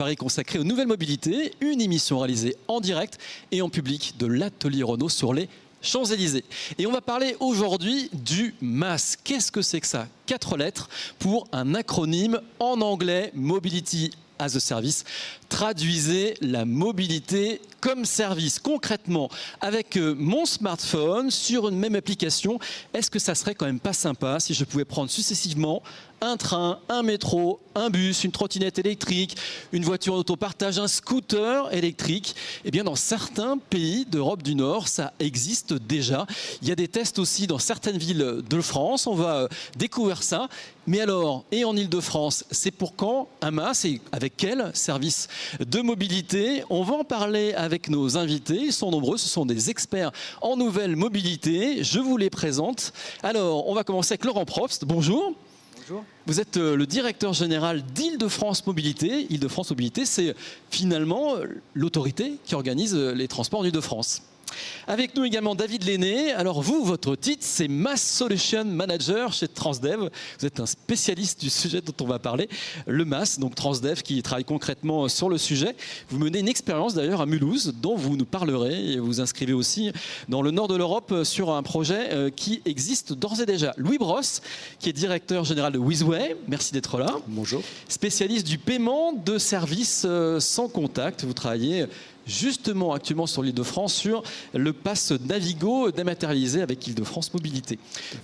Paris consacré aux nouvelles mobilités, une émission réalisée en direct et en public de l'Atelier Renault sur les Champs-Élysées. Et on va parler aujourd'hui du MaaS. Qu'est-ce que c'est que ça? 4 lettres pour un acronyme en anglais, Mobility as a Service. Traduisez la mobilité comme service. Concrètement, avec mon smartphone, sur une même application, est-ce que ça serait quand même pas sympa si je pouvais prendre successivement un train, un métro, un bus, une trottinette électrique, une voiture d'autopartage, un scooter électrique? Eh bien, dans certains pays d'Europe du Nord, ça existe déjà. Il y a des tests aussi dans certaines villes de France. On va découvrir ça. Mais alors, et en Ile-de-France, c'est pour quand un MaaS et avec quel service de mobilité? On va en parler avec nos invités. Ils sont nombreux, ce sont des experts en nouvelles mobilités. Je vous les présente. Alors, on va commencer avec Laurent Probst. Bonjour. Bonjour. Vous êtes le directeur général d'Île-de-France Mobilité. Île-de-France Mobilité, c'est finalement l'autorité qui organise les transports en Île-de-France. Avec nous également David Lenné. Alors vous, votre titre, c'est MaaS Solution Manager chez Transdev. Vous êtes un spécialiste du sujet dont on va parler, le MaaS, donc Transdev qui travaille concrètement sur le sujet. Vous menez une expérience d'ailleurs à Mulhouse dont vous nous parlerez et vous inscrivez aussi dans le nord de l'Europe sur un projet qui existe d'ores et déjà. Louis Brosse, qui est directeur général de Wizway. Merci d'être là. Bonjour. Spécialiste du paiement de services sans contact. Vous travaillez justement actuellement sur l'Île-de-France sur le pass Navigo dématérialisé avec Île-de-France Mobilité.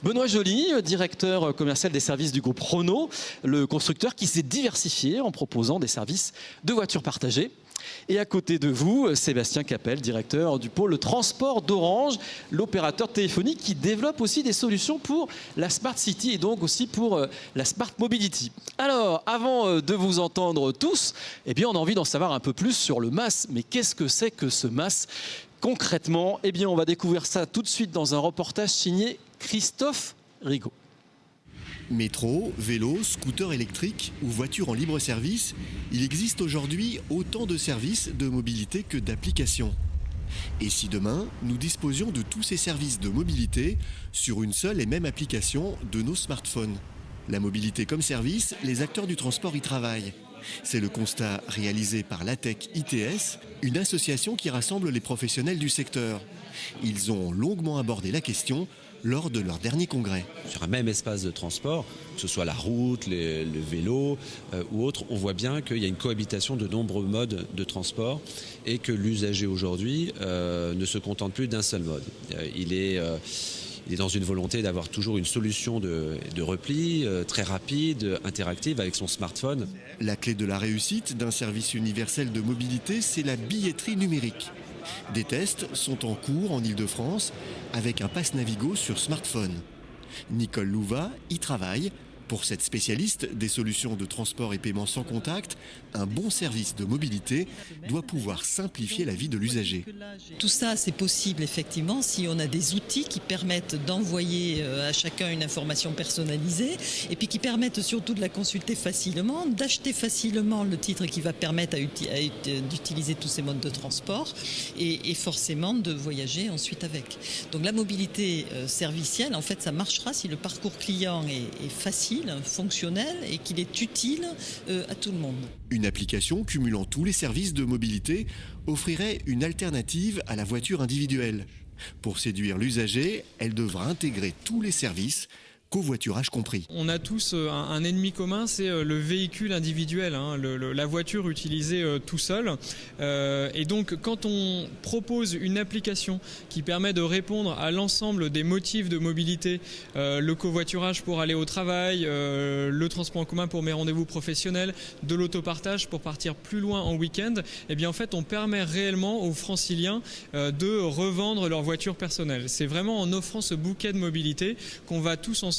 Benoît Joly, directeur commercial des services du groupe Renault, le constructeur qui s'est diversifié en proposant des services de voitures partagées. Et à côté de vous, Sébastien Capel, directeur du pôle transport d'Orange, l'opérateur téléphonique qui développe aussi des solutions pour la Smart City et donc aussi pour la Smart Mobility. Alors, avant de vous entendre tous, eh bien, on a envie d'en savoir un peu plus sur le MaaS. Mais qu'est-ce que c'est que ce MaaS concrètement? Eh bien, on va découvrir ça tout de suite dans un reportage signé Christophe Rigaud. Métro, vélo, scooter électrique ou voiture en libre service, il existe aujourd'hui autant de services de mobilité que d'applications. Et si demain, nous disposions de tous ces services de mobilité sur une seule et même application de nos smartphones? La mobilité comme service, les acteurs du transport y travaillent. C'est le constat réalisé par l'ATEC ITS, une association qui rassemble les professionnels du secteur. Ils ont longuement abordé la question lors de leur dernier congrès. Sur un même espace de transport, que ce soit la route, le vélo ou autre, on voit bien qu'il y a une cohabitation de nombreux modes de transport et que l'usager aujourd'hui ne se contente plus d'un seul mode. Il est dans une volonté d'avoir toujours une solution de repli très rapide, interactive avec son smartphone. La clé de la réussite d'un service universel de mobilité, c'est la billetterie numérique. Des tests sont en cours en Île-de-France avec un pass Navigo sur smartphone. Nicole Louva y travaille. Pour cette spécialiste des solutions de transport et paiement sans contact, un bon service de mobilité doit pouvoir simplifier la vie de l'usager. Tout ça, c'est possible effectivement si on a des outils qui permettent d'envoyer à chacun une information personnalisée et puis qui permettent surtout de la consulter facilement, d'acheter facilement le titre qui va permettre d'utiliser tous ces modes de transport et forcément de voyager ensuite avec. Donc la mobilité servicielle, en fait, ça marchera si le parcours client est facile, fonctionnel et qu'il est utile à tout le monde. Une application cumulant tous les services de mobilité offrirait une alternative à la voiture individuelle. Pour séduire l'usager, elle devra intégrer tous les services, covoiturage compris. On a tous un ennemi commun, c'est le véhicule individuel, la voiture utilisée tout seul. Et donc quand on propose une application qui permet de répondre à l'ensemble des motifs de mobilité, le covoiturage pour aller au travail, le transport en commun pour mes rendez-vous professionnels, de l'autopartage pour partir plus loin en week-end, eh bien en fait on permet réellement aux franciliens de revendre leur voiture personnelle. C'est vraiment en offrant ce bouquet de mobilité qu'on va tous ensemble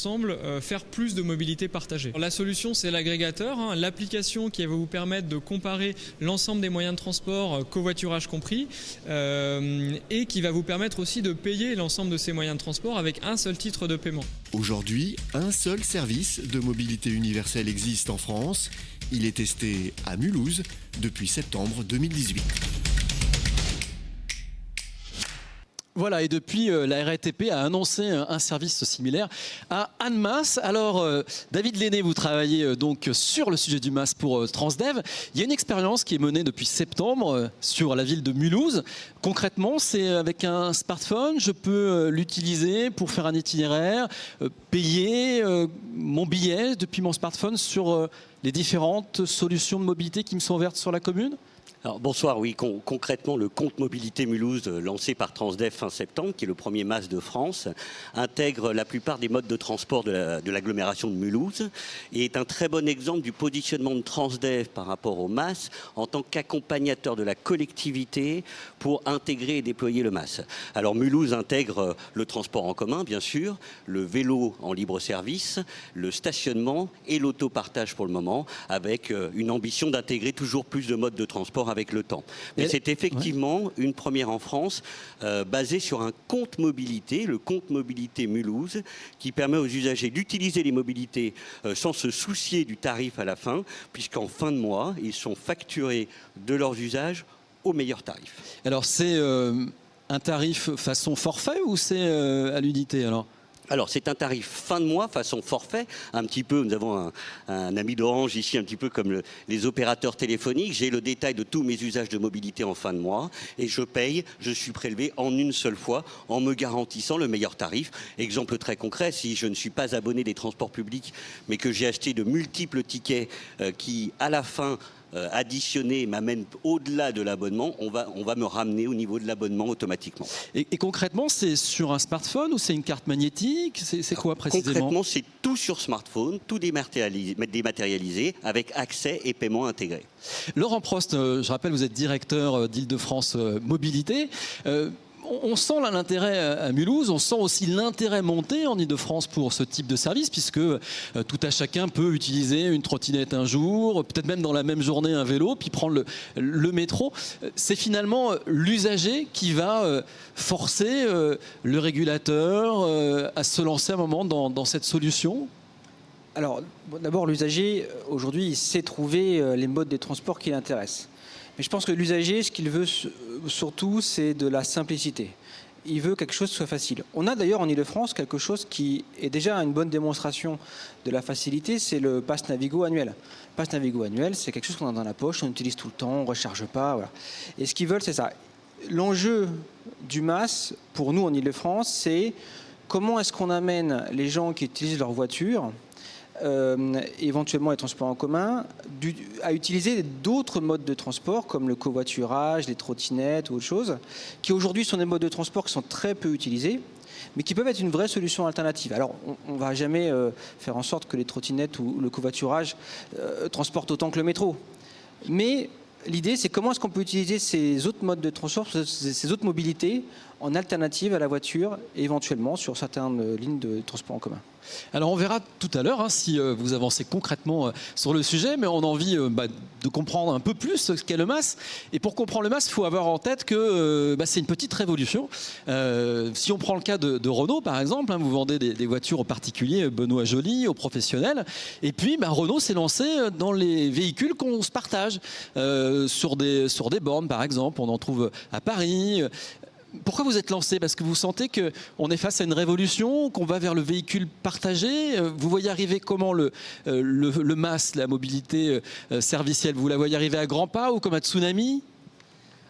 faire plus de mobilité partagée. La solution, c'est l'agrégateur, l'application qui va vous permettre de comparer l'ensemble des moyens de transport, covoiturage compris, et qui va vous permettre aussi de payer l'ensemble de ces moyens de transport avec un seul titre de paiement. Aujourd'hui, un seul service de mobilité universelle existe en France. Il est testé à Mulhouse depuis septembre 2018. Voilà, et depuis, la RATP a annoncé un service similaire à Annemasse. Alors, David Lenné, vous travaillez donc sur le sujet du MaaS pour Transdev. Il y a une expérience qui est menée depuis septembre sur la ville de Mulhouse. Concrètement, c'est avec un smartphone, je peux l'utiliser pour faire un itinéraire, payer mon billet depuis mon smartphone sur les différentes solutions de mobilité qui me sont ouvertes sur la commune. Alors, bonsoir, oui, concrètement, le compte mobilité Mulhouse, lancé par Transdev fin septembre, qui est le premier MaaS de France, intègre la plupart des modes de transport de l'agglomération de Mulhouse et est un très bon exemple du positionnement de Transdev par rapport au MaaS en tant qu'accompagnateur de la collectivité pour intégrer et déployer le MaaS. Alors, Mulhouse intègre le transport en commun, bien sûr, le vélo en libre service, le stationnement et l'autopartage pour le moment, avec une ambition d'intégrer toujours plus de modes de transport avec le temps. Mais c'est effectivement une première en France basée sur un compte mobilité, le compte mobilité Mulhouse, qui permet aux usagers d'utiliser les mobilités sans se soucier du tarif à la fin, puisqu'en fin de mois, ils sont facturés de leurs usages au meilleur tarif. Alors, c'est un tarif façon forfait ou c'est à l'unité alors ? Alors, c'est un tarif fin de mois, façon forfait, un petit peu, nous avons un ami d'Orange ici, un petit peu comme les opérateurs téléphoniques. J'ai le détail de tous mes usages de mobilité en fin de mois et je suis prélevé en une seule fois en me garantissant le meilleur tarif. Exemple très concret, si je ne suis pas abonné des transports publics, mais que j'ai acheté de multiples tickets qui, à la fin, additionné m'amène au-delà de l'abonnement, on va me ramener au niveau de l'abonnement automatiquement. Et concrètement, c'est sur un smartphone ou c'est une carte magnétique ? C'est quoi précisément ? Concrètement, c'est tout sur smartphone, tout dématérialisé avec accès et paiement intégré. Laurent Prost, je rappelle, vous êtes directeur d'Île-de-France Mobilité. On sent là l'intérêt à Mulhouse, on sent aussi l'intérêt monter en Île-de-France pour ce type de service, puisque tout à chacun peut utiliser une trottinette un jour, peut-être même dans la même journée un vélo, puis prendre le métro. C'est finalement l'usager qui va forcer le régulateur à se lancer un moment dans cette solution. Alors, d'abord, l'usager, aujourd'hui, il sait trouver les modes de transport qui l'intéressent. Mais je pense que l'usager, ce qu'il veut surtout, c'est de la simplicité. Il veut quelque chose qui soit facile. On a d'ailleurs en Ile-de-France quelque chose qui est déjà une bonne démonstration de la facilité, c'est le Pass Navigo annuel. Le Pass Navigo annuel, c'est quelque chose qu'on a dans la poche, on utilise tout le temps, on ne recharge pas. Voilà. Et ce qu'ils veulent, c'est ça. L'enjeu du MaaS, pour nous en Ile-de-France, c'est comment est-ce qu'on amène les gens qui utilisent leur voiture, éventuellement les transports en commun, à utiliser d'autres modes de transport comme le covoiturage, les trottinettes ou autre chose, qui aujourd'hui sont des modes de transport qui sont très peu utilisés, mais qui peuvent être une vraie solution alternative. Alors, on ne va jamais faire en sorte que les trottinettes ou le covoiturage transportent autant que le métro. Mais l'idée, c'est comment est-ce qu'on peut utiliser ces autres modes de transport, ces autres mobilités, en alternative à la voiture et éventuellement sur certaines lignes de transport en commun. Alors on verra tout à l'heure si vous avancez concrètement sur le sujet, mais on a envie de comprendre un peu plus ce qu'est le MaaS. Et pour comprendre le MaaS, il faut avoir en tête que c'est une petite révolution. Si on prend le cas de Renault par exemple, vous vendez des voitures aux particuliers, Benoît Joly, aux professionnels, et puis Renault s'est lancé dans les véhicules qu'on se partage sur des bornes par exemple, on en trouve à Paris. Pourquoi vous êtes lancé ? Parce que vous sentez qu'on est face à une révolution, qu'on va vers le véhicule partagé. Vous voyez arriver comment le MaaS, la mobilité servicielle ? Vous la voyez arriver à grands pas ou comme un tsunami ?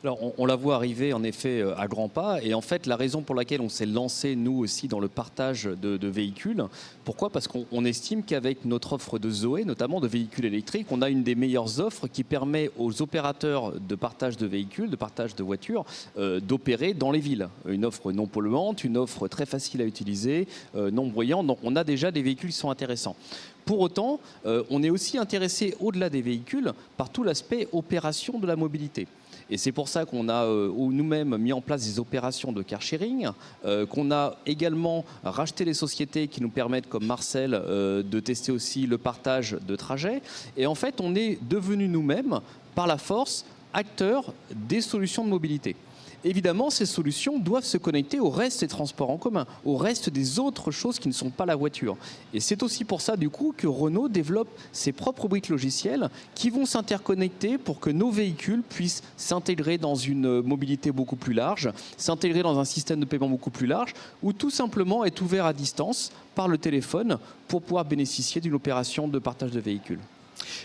Alors, on la voit arriver en effet à grands pas, et en fait la raison pour laquelle on s'est lancé nous aussi dans le partage de véhicules, pourquoi ? Parce qu'on estime qu'avec notre offre de Zoé, notamment de véhicules électriques, on a une des meilleures offres qui permet aux opérateurs de partage de véhicules, de partage de voitures, d'opérer dans les villes. Une offre non polluante, une offre très facile à utiliser, non bruyante, donc on a déjà des véhicules qui sont intéressants. Pour autant, on est aussi intéressé au-delà des véhicules par tout l'aspect opération de la mobilité. Et c'est pour ça qu'on a nous-mêmes mis en place des opérations de car sharing, qu'on a également racheté les sociétés qui nous permettent, comme Marcel, de tester aussi le partage de trajets. Et en fait, on est devenus nous-mêmes, par la force, acteurs des solutions de mobilité. évidemment, ces solutions doivent se connecter au reste des transports en commun, au reste des autres choses qui ne sont pas la voiture. Et c'est aussi pour ça, du coup, que Renault développe ses propres briques logicielles qui vont s'interconnecter pour que nos véhicules puissent s'intégrer dans une mobilité beaucoup plus large, s'intégrer dans un système de paiement beaucoup plus large, ou tout simplement être ouvert à distance par le téléphone pour pouvoir bénéficier d'une opération de partage de véhicules.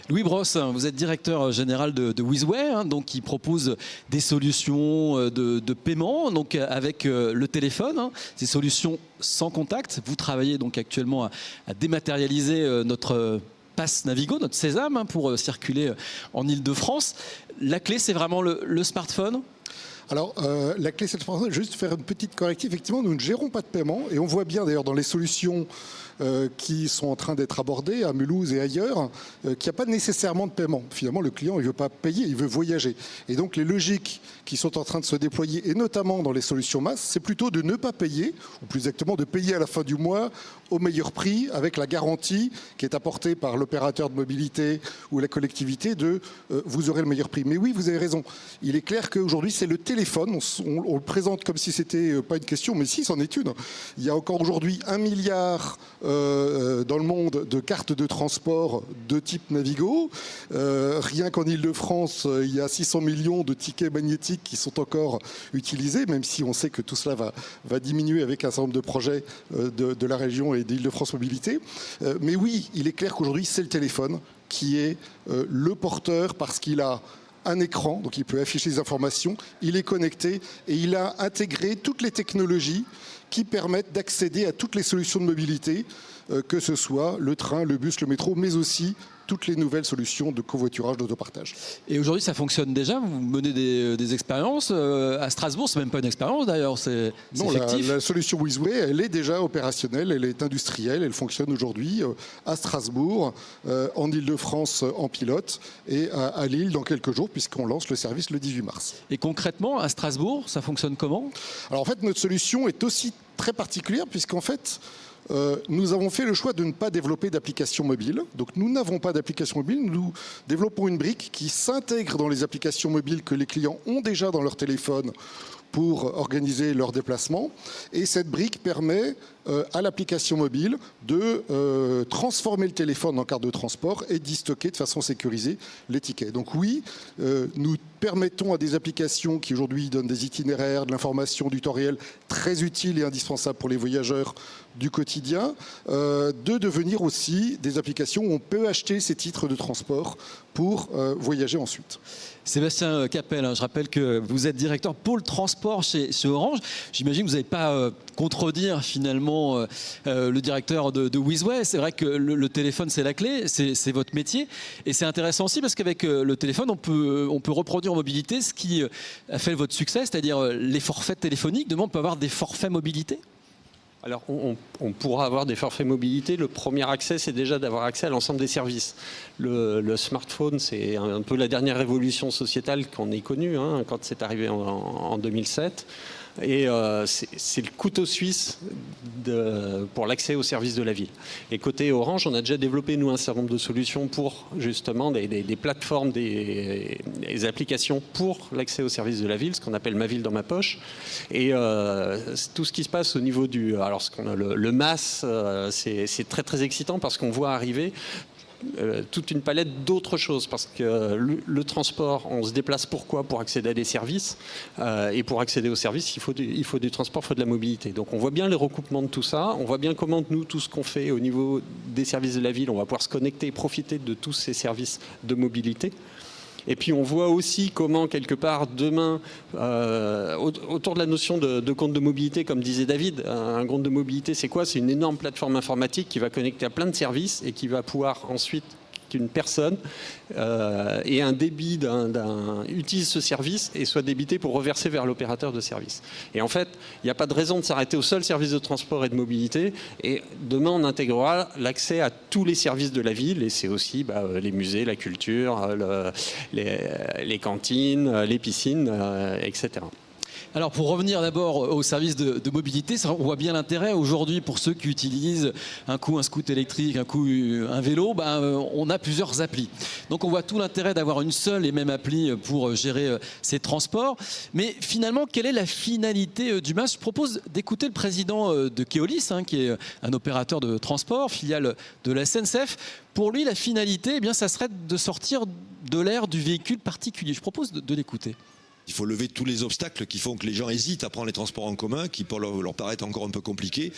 Louis Brosse, vous êtes directeur général de Wizway, donc qui propose des solutions de paiement, donc avec le téléphone, ces solutions sans contact. Vous travaillez donc actuellement à dématérialiser notre Pass Navigo, notre Sésame, pour circuler en Ile-de-France. La clé, c'est vraiment le smartphone ? Alors, la clé, c'est de juste faire une petite corrective. Effectivement, nous ne gérons pas de paiement. Et on voit bien, d'ailleurs, dans les solutions qui sont en train d'être abordées à Mulhouse et ailleurs, qu'il n'y a pas nécessairement de paiement. Finalement, le client, il ne veut pas payer, il veut voyager. Et donc, les logiques qui sont en train de se déployer, et notamment dans les solutions masse, c'est plutôt de ne pas payer, ou plus exactement de payer à la fin du mois au meilleur prix, avec la garantie qui est apportée par l'opérateur de mobilité ou la collectivité de vous aurez le meilleur prix. Mais oui, vous avez raison. Il est clair qu'aujourd'hui, c'est le téléphone. On le présente comme si c'était pas une question, mais si, c'en est une. Il y a encore aujourd'hui 1 milliard dans le monde de cartes de transport de type Navigo. Rien qu'en Ile-de-France, il y a 600 millions de tickets magnétiques qui sont encore utilisés, même si on sait que tout cela va diminuer avec un certain nombre de projets de la région et d'Île-de-France Mobilité. Mais oui, il est clair qu'aujourd'hui, c'est le téléphone qui est le porteur parce qu'il a un écran, donc il peut afficher des informations, il est connecté et il a intégré toutes les technologies qui permettent d'accéder à toutes les solutions de mobilité, que ce soit le train, le bus, le métro, mais aussi toutes les nouvelles solutions de covoiturage, d'autopartage. Et aujourd'hui, ça fonctionne déjà. Vous menez des expériences à Strasbourg. C'est même pas une expérience d'ailleurs, c'est effectif. La solution Wizway, elle est déjà opérationnelle, elle est industrielle, elle fonctionne aujourd'hui à Strasbourg, en Ile-de-France en pilote et à Lille dans quelques jours, puisqu'on lance le service le 18 mars. Et concrètement, à Strasbourg, ça fonctionne comment ? Alors en fait, notre solution est aussi très particulière, puisqu'en fait, nous avons fait le choix de ne pas développer d'application mobile. Donc nous n'avons pas d'application mobile, nous développons une brique qui s'intègre dans les applications mobiles que les clients ont déjà dans leur téléphone pour organiser leur déplacement. Et cette brique permet à l'application mobile de transformer le téléphone en carte de transport et d'y stocker de façon sécurisée les tickets. Donc oui, nous permettons à des applications qui aujourd'hui donnent des itinéraires, de l'information, du temps réel très utile et indispensable pour les voyageurs du quotidien, de devenir aussi des applications où on peut acheter ces titres de transport pour voyager ensuite. Sébastien Capel, je rappelle que vous êtes directeur pôle transport chez Orange. J'imagine que vous n'allez pas contredire finalement le directeur de Wizway. C'est vrai que le téléphone, c'est la clé, c'est votre métier. Et c'est intéressant aussi parce qu'avec le téléphone, on peut reproduire en mobilité ce qui a fait votre succès, c'est-à-dire les forfaits téléphoniques. Demain, on peut avoir des forfaits mobilité ? Alors, on pourra avoir des forfaits mobilité. Le premier accès, c'est déjà d'avoir accès à l'ensemble des services. Le smartphone, c'est un peu la dernière révolution sociétale qu'on ait connue, quand c'est arrivé en 2007. Et c'est le couteau suisse pour l'accès aux services de la ville. Et côté Orange, on a déjà développé, nous, un certain nombre de solutions pour justement des plateformes, des applications pour l'accès aux services de la ville, ce qu'on appelle Ma Ville dans ma poche. Et tout ce qui se passe au niveau alors ce qu'on a le MAS, c'est très très excitant parce qu'on voit arriver toute une palette d'autres choses, parce que le transport, on se déplace pourquoi ? Pour accéder à des services, et pour accéder aux services, il faut du transport, il faut de la mobilité. Donc on voit bien les recoupements de tout ça, on voit bien comment nous, tout ce qu'on fait au niveau des services de la ville, on va pouvoir se connecter et profiter de tous ces services de mobilité. Et puis on voit aussi comment, quelque part, demain, autour de la notion de compte de mobilité, comme disait David, un compte de mobilité, c'est quoi ? C'est une énorme plateforme informatique qui va connecter à plein de services et qui va pouvoir ensuite qu'une personne ait un débit utilise ce service et soit débité pour reverser vers l'opérateur de service. Et en fait, il n'y a pas de raison de s'arrêter au seul service de transport et de mobilité. Et demain, on intégrera l'accès à tous les services de la ville. Et c'est aussi les musées, la culture, les cantines, les piscines, etc. Alors pour revenir d'abord au service de mobilité, on voit bien l'intérêt aujourd'hui pour ceux qui utilisent un coup un scooter électrique, un coup un vélo, on a plusieurs applis. Donc on voit tout l'intérêt d'avoir une seule et même appli pour gérer ces transports. Mais finalement, quelle est la finalité du MaaS? Je propose d'écouter le président de Keolis, qui est un opérateur de transport, filiale de la SNCF. Pour lui, la finalité, ça serait de sortir de l'ère du véhicule particulier. Je propose de l'écouter. Il faut lever tous les obstacles qui font que les gens hésitent à prendre les transports en commun, qui leur paraissent encore un peu compliqués,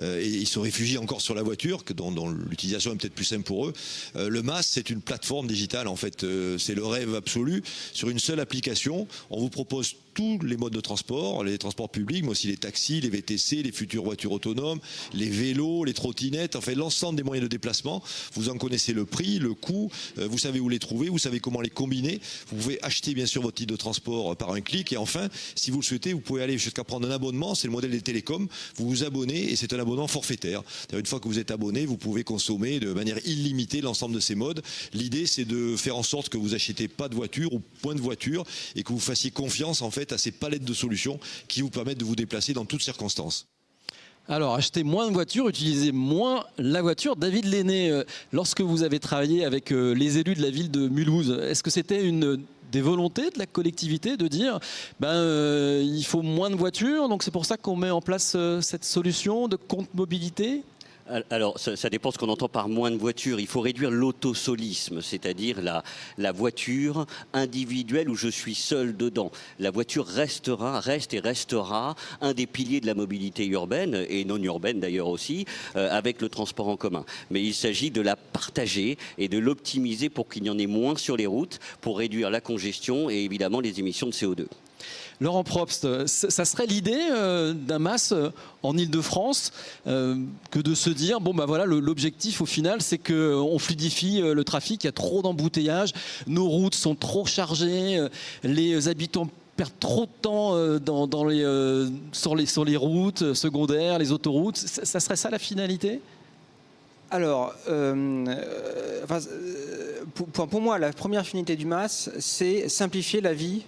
et ils se réfugient encore sur la voiture, dont l'utilisation est peut-être plus simple pour eux. Le MaaS, c'est une plateforme digitale, en fait, c'est le rêve absolu. Sur une seule application, on vous propose tous les modes de transport, les transports publics, mais aussi les taxis, les VTC, les futures voitures autonomes, les vélos, les trottinettes, enfin l'ensemble des moyens de déplacement. Vous en connaissez le prix, le coût, vous savez où les trouver, vous savez comment les combiner. Vous pouvez acheter bien sûr votre titre de transport par un clic, et enfin, si vous le souhaitez, vous pouvez aller jusqu'à prendre un abonnement, c'est le modèle des télécoms, vous vous abonnez et c'est un abonnement forfaitaire. Une fois que vous êtes abonné, vous pouvez consommer de manière illimitée l'ensemble de ces modes. L'idée, c'est de faire en sorte que vous n'achetiez pas de voiture ou point de voiture et que vous fassiez confiance en fait à ces palettes de solutions qui vous permettent de vous déplacer dans toutes circonstances. Alors, acheter moins de voitures, utiliser moins la voiture. David Lenné, lorsque vous avez travaillé avec les élus de la ville de Mulhouse, est-ce que c'était une des volontés de la collectivité de dire il faut moins de voitures, donc c'est pour ça qu'on met en place cette solution de compte mobilité? Alors, ça dépend ce qu'on entend par moins de voitures. Il faut réduire l'autosolisme, c'est-à-dire la voiture individuelle où je suis seul dedans. La voiture reste et restera un des piliers de la mobilité urbaine, et non urbaine d'ailleurs aussi, avec le transport en commun. Mais il s'agit de la partager et de l'optimiser pour qu'il y en ait moins sur les routes, pour réduire la congestion et évidemment les émissions de CO2. Laurent Probst, ça serait l'idée d'un MaaS en Ile-de-France que de se dire, voilà, l'objectif au final, c'est qu'on fluidifie le trafic, il y a trop d'embouteillages, nos routes sont trop chargées, les habitants perdent trop de temps sur les routes secondaires, les autoroutes. Ça serait ça la finalité ? Alors, pour moi, la première finalité du MaaS, c'est simplifier la vie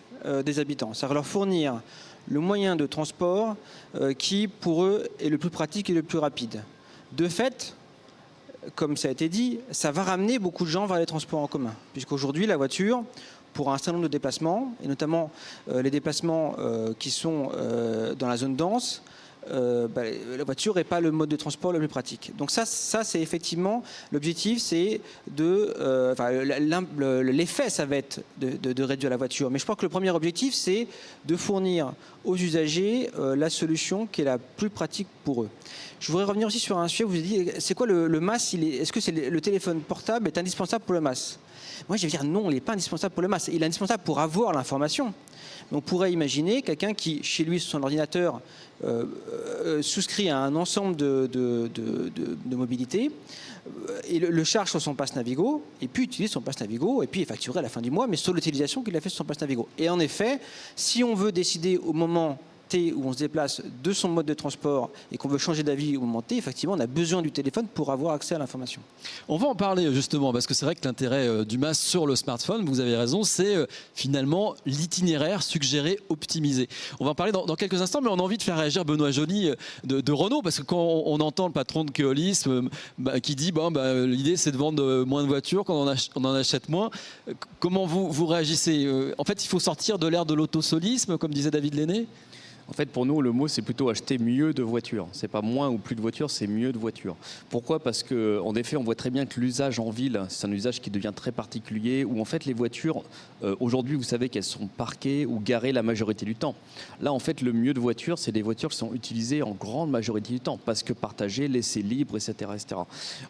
des habitants. C'est-à-dire leur fournir le moyen de transport qui, pour eux, est le plus pratique et le plus rapide. De fait, comme ça a été dit, ça va ramener beaucoup de gens vers les transports en commun. Puisqu'aujourd'hui, la voiture, pour un certain nombre de déplacements, et notamment les déplacements qui sont dans la zone dense, la voiture n'est pas le mode de transport le plus pratique. Donc ça c'est effectivement l'objectif, c'est l'effet, ça va être de réduire la voiture. Mais je crois que le premier objectif, c'est de fournir aux usagers la solution qui est la plus pratique pour eux. Je voudrais revenir aussi sur un sujet où vous avez dit, c'est quoi le MaaS? Est-ce que le téléphone portable est indispensable pour le MaaS? Moi, je vais dire non, il n'est pas indispensable pour le MaaS. Il est indispensable pour avoir l'information. On pourrait imaginer quelqu'un qui, chez lui, sur son ordinateur, souscrit à un ensemble de mobilité, et le charge sur son pass Navigo, et puis utilise son pass Navigo, et puis est facturé à la fin du mois, mais sur l'utilisation qu'il a fait sur son pass Navigo. Et en effet, si on veut décider au moment T où on se déplace de son mode de transport et qu'on veut changer d'avis au moment T, effectivement, on a besoin du téléphone pour avoir accès à l'information. On va en parler justement, parce que c'est vrai que l'intérêt du MaaS sur le smartphone, vous avez raison, c'est finalement l'itinéraire suggéré, optimisé. On va en parler dans quelques instants, mais on a envie de faire réagir Benoît Joly de Renault, parce que quand on entend le patron de Keolis qui dit l'idée c'est de vendre moins de voitures, quand on en achète moins, comment vous réagissez? En fait, il faut sortir de l'ère de l'autosolisme, comme disait David Lenné. En fait, pour nous, le mot, c'est plutôt acheter mieux de voitures. C'est pas moins ou plus de voitures, c'est mieux de voitures. Pourquoi ? Parce qu'en effet, on voit très bien que l'usage en ville, c'est un usage qui devient très particulier, où en fait, les voitures, aujourd'hui, vous savez qu'elles sont parquées ou garées la majorité du temps. Là, en fait, le mieux de voitures, c'est des voitures qui sont utilisées en grande majorité du temps, parce que partagées, laissées libres, etc. etc.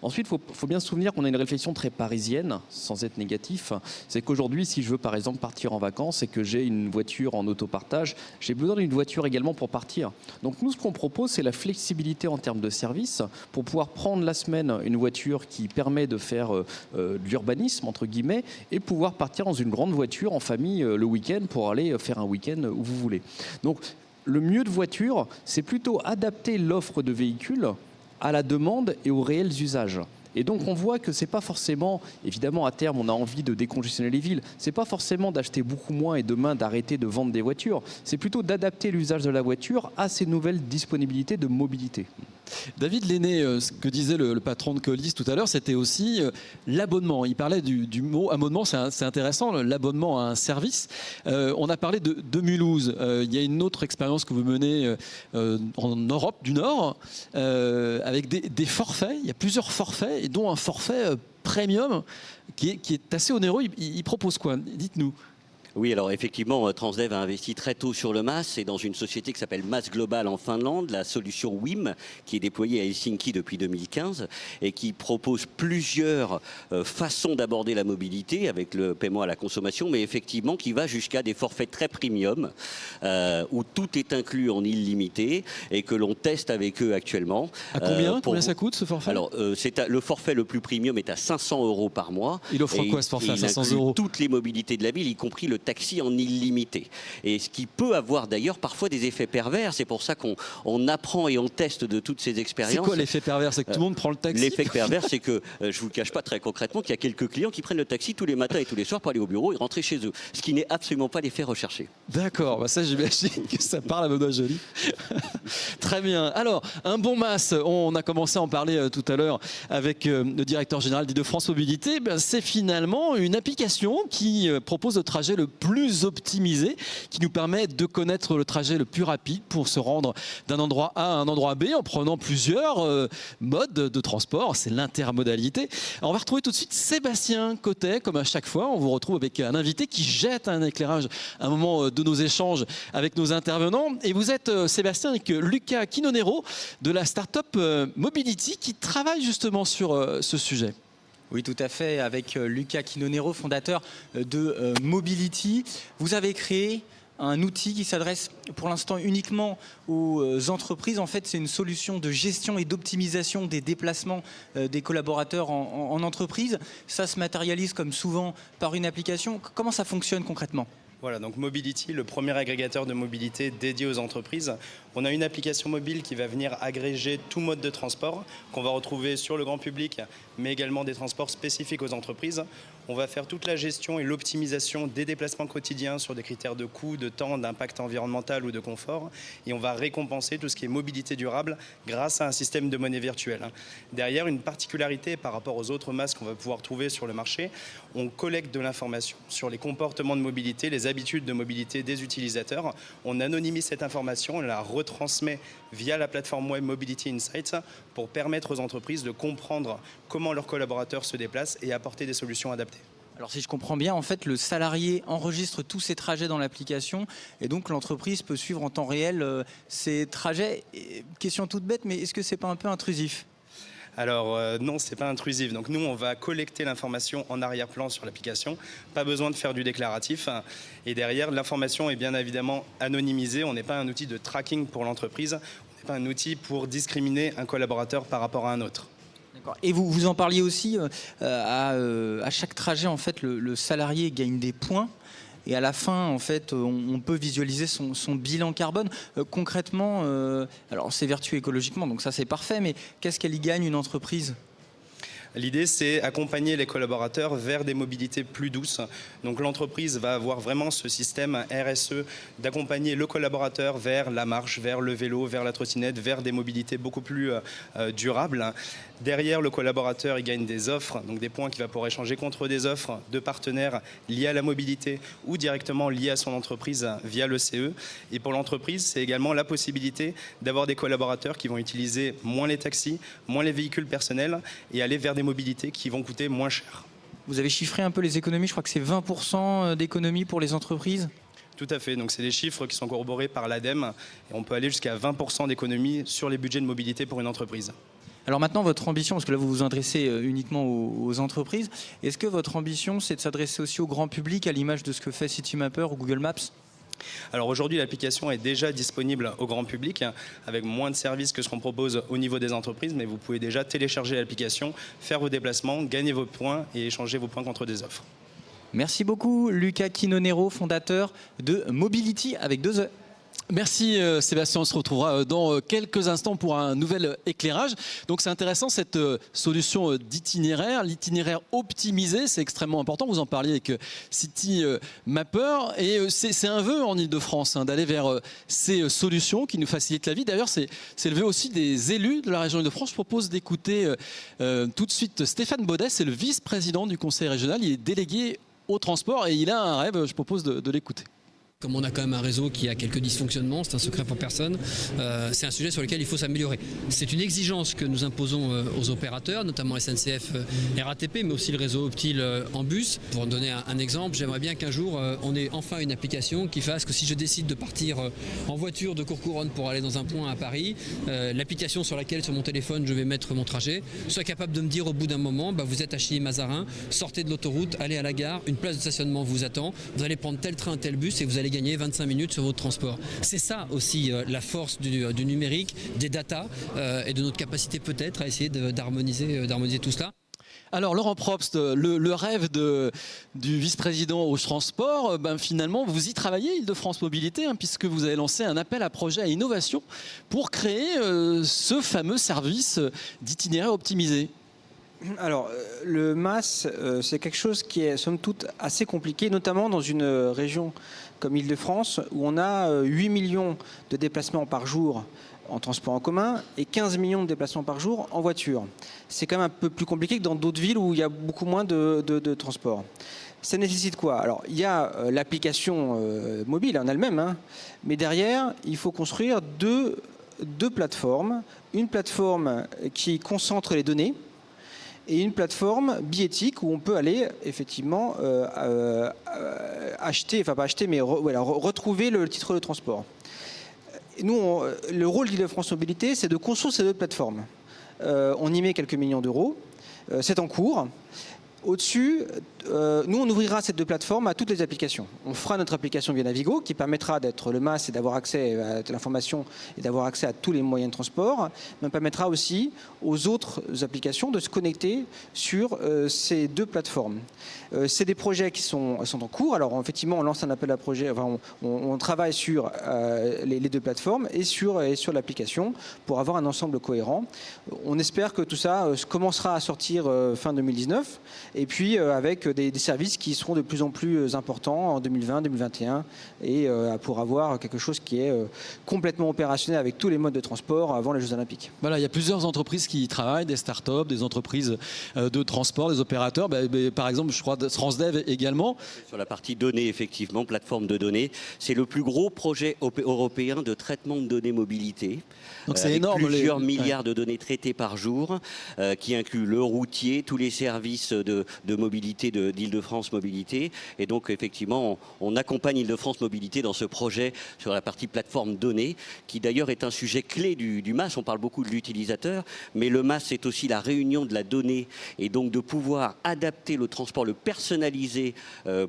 Ensuite, il faut bien se souvenir qu'on a une réflexion très parisienne, sans être négatif. C'est qu'aujourd'hui, si je veux, par exemple, partir en vacances et que j'ai une voiture en autopartage, j'ai besoin d'une voiture également pour partir. Donc nous, ce qu'on propose, c'est la flexibilité en termes de service pour pouvoir prendre la semaine une voiture qui permet de faire de l'urbanisme, entre guillemets, et pouvoir partir dans une grande voiture en famille le week-end pour aller faire un week-end où vous voulez. Donc le mieux de voiture, c'est plutôt adapter l'offre de véhicules à la demande et aux réels usages. Et donc on voit que c'est pas forcément, évidemment à terme on a envie de décongestionner les villes, c'est pas forcément d'acheter beaucoup moins et demain d'arrêter de vendre des voitures, c'est plutôt d'adapter l'usage de la voiture à ces nouvelles disponibilités de mobilité. David Lenné, ce que disait le patron de Colis tout à l'heure, c'était aussi l'abonnement. Il parlait du mot abonnement, c'est intéressant, l'abonnement à un service. On a parlé de Mulhouse. Il y a une autre expérience que vous menez en Europe du Nord, avec des forfaits. Il y a plusieurs forfaits, et dont un forfait premium qui est assez onéreux. Il propose quoi? Dites-nous. Oui, alors effectivement, Transdev a investi très tôt sur le MaaS. C'est dans une société qui s'appelle MaaS Global en Finlande, la solution WIM, qui est déployée à Helsinki depuis 2015 et qui propose plusieurs façons d'aborder la mobilité avec le paiement à la consommation, mais effectivement qui va jusqu'à des forfaits très premium où tout est inclus en illimité et que l'on teste avec eux actuellement. À combien ça coûte ce forfait? Alors, le forfait le plus premium est à 500 € par mois. Il offre quoi ce forfait à 500 €? Il inclut toutes les mobilités de la ville, y compris le taxi en illimité. Et ce qui peut avoir d'ailleurs parfois des effets pervers. C'est pour ça qu'on apprend et on teste de toutes ces expériences. C'est quoi l'effet pervers? C'est que tout le monde prend le taxi? L'effet pervers, c'est que, je vous le cache pas très concrètement, qu'il y a quelques clients qui prennent le taxi tous les matins et tous les soirs pour aller au bureau et rentrer chez eux. Ce qui n'est absolument pas l'effet recherché. D'accord, bah ça j'imagine que ça parle à Benoît Joly. Très bien. Alors, un bon MaaS, on a commencé à en parler tout à l'heure avec le directeur général d'Île-de-France Mobilité. C'est finalement une application qui propose le trajet le plus optimisé, qui nous permet de connaître le trajet le plus rapide pour se rendre d'un endroit A à un endroit B en prenant plusieurs modes de transport. C'est l'intermodalité. Alors, on va retrouver tout de suite Sébastien Cotet, comme à chaque fois. On vous retrouve avec un invité qui jette un éclairage à un moment de nos échanges avec nos intervenants. Et vous êtes, Sébastien, avec Luca Quinonero de la start-up Mobility qui travaille justement sur ce sujet. Oui, tout à fait, avec Luca Quinonero, fondateur de Mobility. Vous avez créé un outil qui s'adresse pour l'instant uniquement aux entreprises. En fait, c'est une solution de gestion et d'optimisation des déplacements des collaborateurs en entreprise. Ça se matérialise comme souvent par une application. Comment ça fonctionne concrètement ? Voilà, donc Mobility, le premier agrégateur de mobilité dédié aux entreprises. On a une application mobile qui va venir agréger tout mode de transport qu'on va retrouver sur le grand public, mais également des transports spécifiques aux entreprises. On va faire toute la gestion et l'optimisation des déplacements quotidiens sur des critères de coût, de temps, d'impact environnemental ou de confort. Et on va récompenser tout ce qui est mobilité durable grâce à un système de monnaie virtuelle. Derrière, une particularité par rapport aux autres MaaS qu'on va pouvoir trouver sur le marché, on collecte de l'information sur les comportements de mobilité, les habitudes de mobilité des utilisateurs. On anonymise cette information, on la retransmet via la plateforme web Mobility Insights pour permettre aux entreprises de comprendre comment leurs collaborateurs se déplacent et apporter des solutions adaptées. Alors si je comprends bien, en fait, le salarié enregistre tous ses trajets dans l'application et donc l'entreprise peut suivre en temps réel ses trajets. Question toute bête, mais est-ce que c'est pas un peu intrusif ? Alors non, c'est pas intrusif. Donc nous, on va collecter l'information en arrière-plan sur l'application. Pas besoin de faire du déclaratif. Et derrière, l'information est bien évidemment anonymisée. On n'est pas un outil de tracking pour l'entreprise. On n'est pas un outil pour discriminer un collaborateur par rapport à un autre. Et vous en parliez aussi, à chaque trajet, en fait, le salarié gagne des points. Et à la fin, en fait, on peut visualiser son bilan carbone. Concrètement, alors c'est vertueux écologiquement, donc ça c'est parfait, mais qu'est-ce qu'elle y gagne une entreprise ? L'idée, c'est accompagner les collaborateurs vers des mobilités plus douces. Donc l'entreprise va avoir vraiment ce système RSE d'accompagner le collaborateur vers la marche, vers le vélo, vers la trottinette, vers des mobilités beaucoup plus durables. Derrière, le collaborateur, il gagne des offres, donc des points qu'il va pouvoir échanger contre des offres de partenaires liés à la mobilité ou directement liés à son entreprise via le CE. Et pour l'entreprise, c'est également la possibilité d'avoir des collaborateurs qui vont utiliser moins les taxis, moins les véhicules personnels et aller vers des mobilités qui vont coûter moins cher. Vous avez chiffré un peu les économies, je crois que c'est 20% d'économies pour les entreprises ? Tout à fait, donc c'est des chiffres qui sont corroborés par l'ADEME et on peut aller jusqu'à 20% d'économies sur les budgets de mobilité pour une entreprise. Alors maintenant, votre ambition, parce que là vous vous adressez uniquement aux entreprises, est-ce que votre ambition c'est de s'adresser aussi au grand public à l'image de ce que fait Citymapper ou Google Maps ? Alors aujourd'hui, l'application est déjà disponible au grand public avec moins de services que ce qu'on propose au niveau des entreprises, mais vous pouvez déjà télécharger l'application, faire vos déplacements, gagner vos points et échanger vos points contre des offres. Merci beaucoup Luca Quinonero, fondateur de Mobility avec 2 E. Merci Sébastien, on se retrouvera dans quelques instants pour un nouvel éclairage. Donc c'est intéressant cette solution d'itinéraire, l'itinéraire optimisé, c'est extrêmement important. Vous en parliez avec City Mapper et c'est un vœu en Ile-de-France d'aller vers ces solutions qui nous facilitent la vie. D'ailleurs c'est le vœu aussi des élus de la région Ile-de-France. Je propose d'écouter tout de suite Stéphane Baudet, c'est le vice-président du conseil régional, il est délégué au transport et il a un rêve, je propose de l'écouter. Comme on a quand même un réseau qui a quelques dysfonctionnements, c'est un secret pour personne, c'est un sujet sur lequel il faut s'améliorer. C'est une exigence que nous imposons aux opérateurs, notamment SNCF RATP, mais aussi le réseau Optile en bus. Pour donner un exemple, j'aimerais bien qu'un jour, on ait enfin une application qui fasse que si je décide de partir en voiture de Courcouronnes pour aller dans un point à Paris, l'application sur laquelle, sur mon téléphone, je vais mettre mon trajet, soit capable de me dire au bout d'un moment, vous êtes à Chilly-Mazarin, sortez de l'autoroute, allez à la gare, une place de stationnement vous attend, vous allez prendre tel train, tel bus et vous allez gagner 25 minutes sur votre transport. C'est ça aussi la force du numérique, des datas et de notre capacité peut-être à essayer d'harmoniser tout cela. Alors Laurent Probst, le rêve du vice-président au transport, finalement vous y travaillez Île-de-France Mobilité, puisque vous avez lancé un appel à projet à innovation pour créer ce fameux service d'itinéraire optimisé. Alors, le MAS, c'est quelque chose qui est, somme toute, assez compliqué, notamment dans une région comme Île-de-France, où on a 8 millions de déplacements par jour en transport en commun et 15 millions de déplacements par jour en voiture. C'est quand même un peu plus compliqué que dans d'autres villes où il y a beaucoup moins de transport. Ça nécessite quoi? Alors, il y a l'application mobile en elle-même, mais derrière, il faut construire deux plateformes. Une plateforme qui concentre les données, et une plateforme billettique où on peut aller effectivement acheter, enfin pas acheter, mais retrouver le titre de transport. Nous, le rôle d'Île-de-France Mobilité, c'est de construire ces deux plateformes. On y met quelques millions d'euros, c'est en cours. Au-dessus, nous, on ouvrira ces deux plateformes à toutes les applications. On fera notre application via Navigo qui permettra d'être le MAS et d'avoir accès à l'information et d'avoir accès à tous les moyens de transport, mais permettra aussi aux autres applications de se connecter sur ces deux plateformes. C'est des projets qui sont en cours. Alors, effectivement, on lance un appel à projet, enfin, on travaille sur les deux plateformes et sur l'application pour avoir un ensemble cohérent. On espère que tout ça commencera à sortir fin 2019. Et puis avec des services qui seront de plus en plus importants en 2020, 2021 et pour avoir quelque chose qui est complètement opérationnel avec tous les modes de transport avant les Jeux Olympiques. Voilà, il y a plusieurs entreprises qui y travaillent, des startups, des entreprises de transport, des opérateurs, par exemple je crois Transdev également. Sur la partie données, effectivement, plateforme de données, c'est le plus gros projet européen de traitement de données mobilité. Donc c'est énorme. Plusieurs milliards de données traitées par jour, qui inclut le routier, tous les services de mobilité d'Île-de-France Mobilité. Et donc, effectivement, on accompagne Île-de-France Mobilité dans ce projet sur la partie plateforme données, qui d'ailleurs est un sujet clé du MAS. On parle beaucoup de l'utilisateur, mais le MAS, c'est aussi la réunion de la donnée et donc de pouvoir adapter le transport, le personnaliser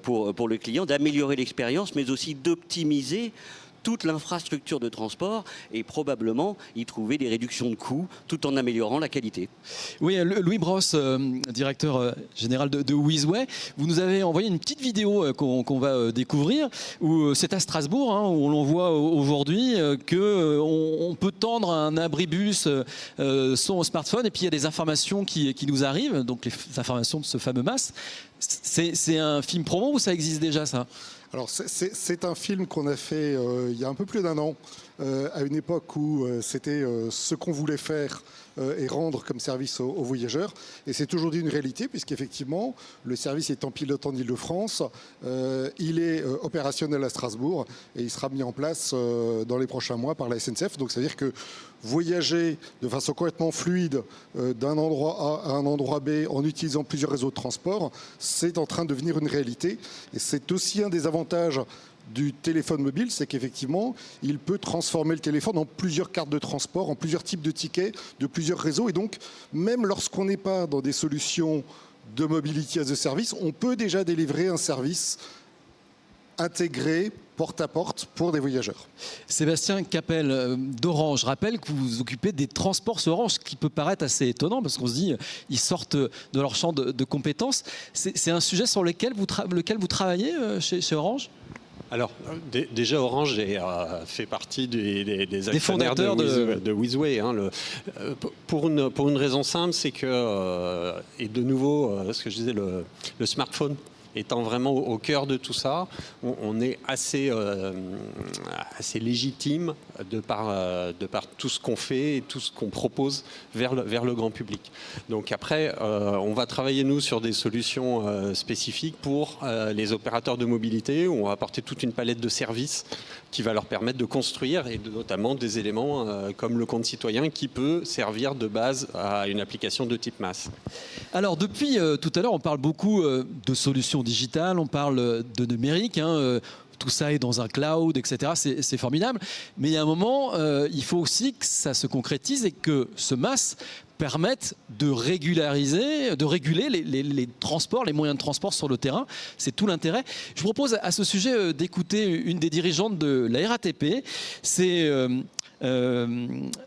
pour le client, d'améliorer l'expérience, mais aussi d'optimiser toute l'infrastructure de transport et probablement y trouver des réductions de coûts tout en améliorant la qualité. Oui, Louis Brosse, directeur général de Wizway, vous nous avez envoyé une petite vidéo qu'on va découvrir, où c'est à Strasbourg, où l'on voit aujourd'hui qu'on peut tendre un abribus son smartphone et puis il y a des informations qui nous arrivent, donc les informations de ce fameux MAS. C'est un film promo ou ça existe déjà ça ? Alors c'est un film qu'on a fait il y a un peu plus d'un an, à une époque où c'était ce qu'on voulait faire et rendre comme service aux voyageurs. Et c'est aujourd'hui une réalité puisqu'effectivement, le service étant pilote en Île-de-France, il est opérationnel à Strasbourg et il sera mis en place dans les prochains mois par la SNCF. Donc ça veut dire que voyager de façon complètement fluide d'un endroit A à un endroit B en utilisant plusieurs réseaux de transport, c'est en train de devenir une réalité. Et c'est aussi un des avantages du téléphone mobile, c'est qu'effectivement, il peut transformer le téléphone en plusieurs cartes de transport, en plusieurs types de tickets, de plusieurs réseaux. Et donc, même lorsqu'on n'est pas dans des solutions de mobility as a service, on peut déjà délivrer un service intégré porte à porte pour des voyageurs. Sébastien Capel d'Orange, je rappelle que vous vous occupez des transports sur Orange, ce qui peut paraître assez étonnant parce qu'on se dit ils sortent de leur champ de compétences. C'est un sujet sur lequel vous travaillez chez Orange ? Alors, déjà, Orange fait partie des actionnaires de Wizway. Hein, pour une raison simple, c'est que, et de nouveau, ce que je disais, le smartphone étant vraiment au cœur de tout ça, on est assez légitime de par tout ce qu'on fait et tout ce qu'on propose vers le grand public. Donc après, on va travailler, nous, sur des solutions spécifiques pour les opérateurs de mobilité, où on va apporter toute une palette de services qui va leur permettre de construire, et notamment des éléments comme le compte citoyen qui peut servir de base à une application de type MaaS. Alors depuis tout à l'heure, on parle beaucoup de solutions digitales, on parle de numérique, hein, tout ça est dans un cloud, etc. C'est formidable. Mais il y a un moment, il faut aussi que ça se concrétise et que ce MaaS permette de régulariser, de réguler les transports, les moyens de transport sur le terrain. C'est tout l'intérêt. Je vous propose à ce sujet d'écouter une des dirigeantes de la RATP. C'est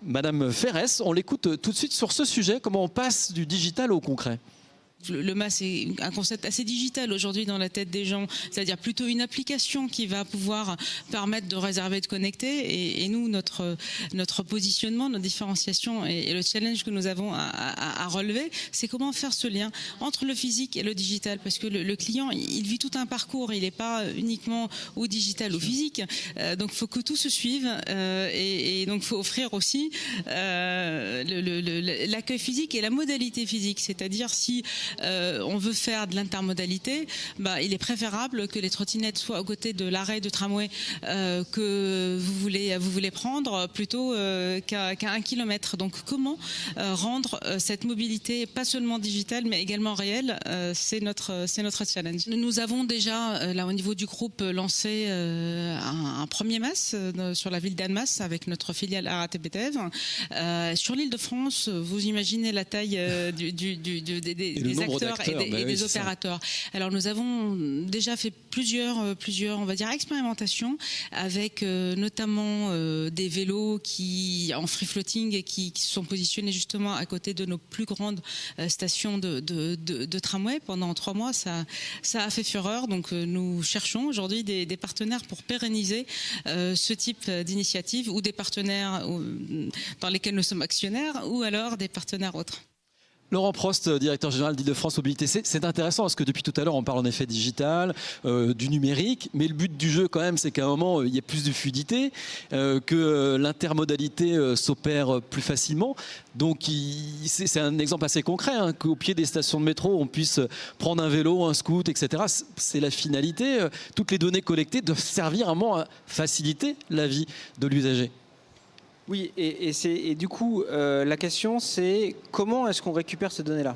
Madame Ferrès. On l'écoute tout de suite sur ce sujet, comment on passe du digital au concret. Le MaaS est un concept assez digital aujourd'hui dans la tête des gens, c'est-à-dire plutôt une application qui va pouvoir permettre de réserver, de connecter. Et nous, notre positionnement, notre différenciation et le challenge que nous avons à relever, c'est comment faire ce lien entre le physique et le digital. Parce que le client, il vit tout un parcours, il n'est pas uniquement ou digital ou physique. Donc il faut que tout se suive et donc il faut offrir aussi l'accueil physique et la modalité physique. C'est-à-dire si on veut faire de l'intermodalité, il est préférable que les trottinettes soient aux côtés de l'arrêt de tramway que vous voulez prendre plutôt qu'à 1 kilomètre. Donc comment rendre cette mobilité pas seulement digitale mais également réelle, c'est notre challenge. Nous avons déjà là au niveau du groupe lancé un premier MaaS sur la ville d'Annemasse avec notre filiale RATP Thèves. Sur l'île de France, vous imaginez la taille des acteurs et des opérateurs. Alors nous avons déjà fait plusieurs on va dire expérimentations avec notamment des vélos en free floating et qui se sont positionnés justement à côté de nos plus grandes stations de tramway pendant 3 mois. Ça a fait fureur, donc nous cherchons aujourd'hui des partenaires pour pérenniser ce type d'initiative, ou des partenaires dans lesquels nous sommes actionnaires, ou alors des partenaires autres. Laurent Prost, directeur général d'Île-de-France Mobilité. C'est intéressant parce que depuis tout à l'heure, on parle en effet digital, du numérique, mais le but du jeu quand même, c'est qu'à un moment, il y ait plus de fluidité, que l'intermodalité s'opère plus facilement. Donc c'est un exemple assez concret, hein, qu'au pied des stations de métro, on puisse prendre un vélo, un scoot, etc. C'est la finalité. Toutes les données collectées doivent servir à un moment à faciliter la vie de l'usager. Oui, et du coup, la question, c'est comment est-ce qu'on récupère ces données-là?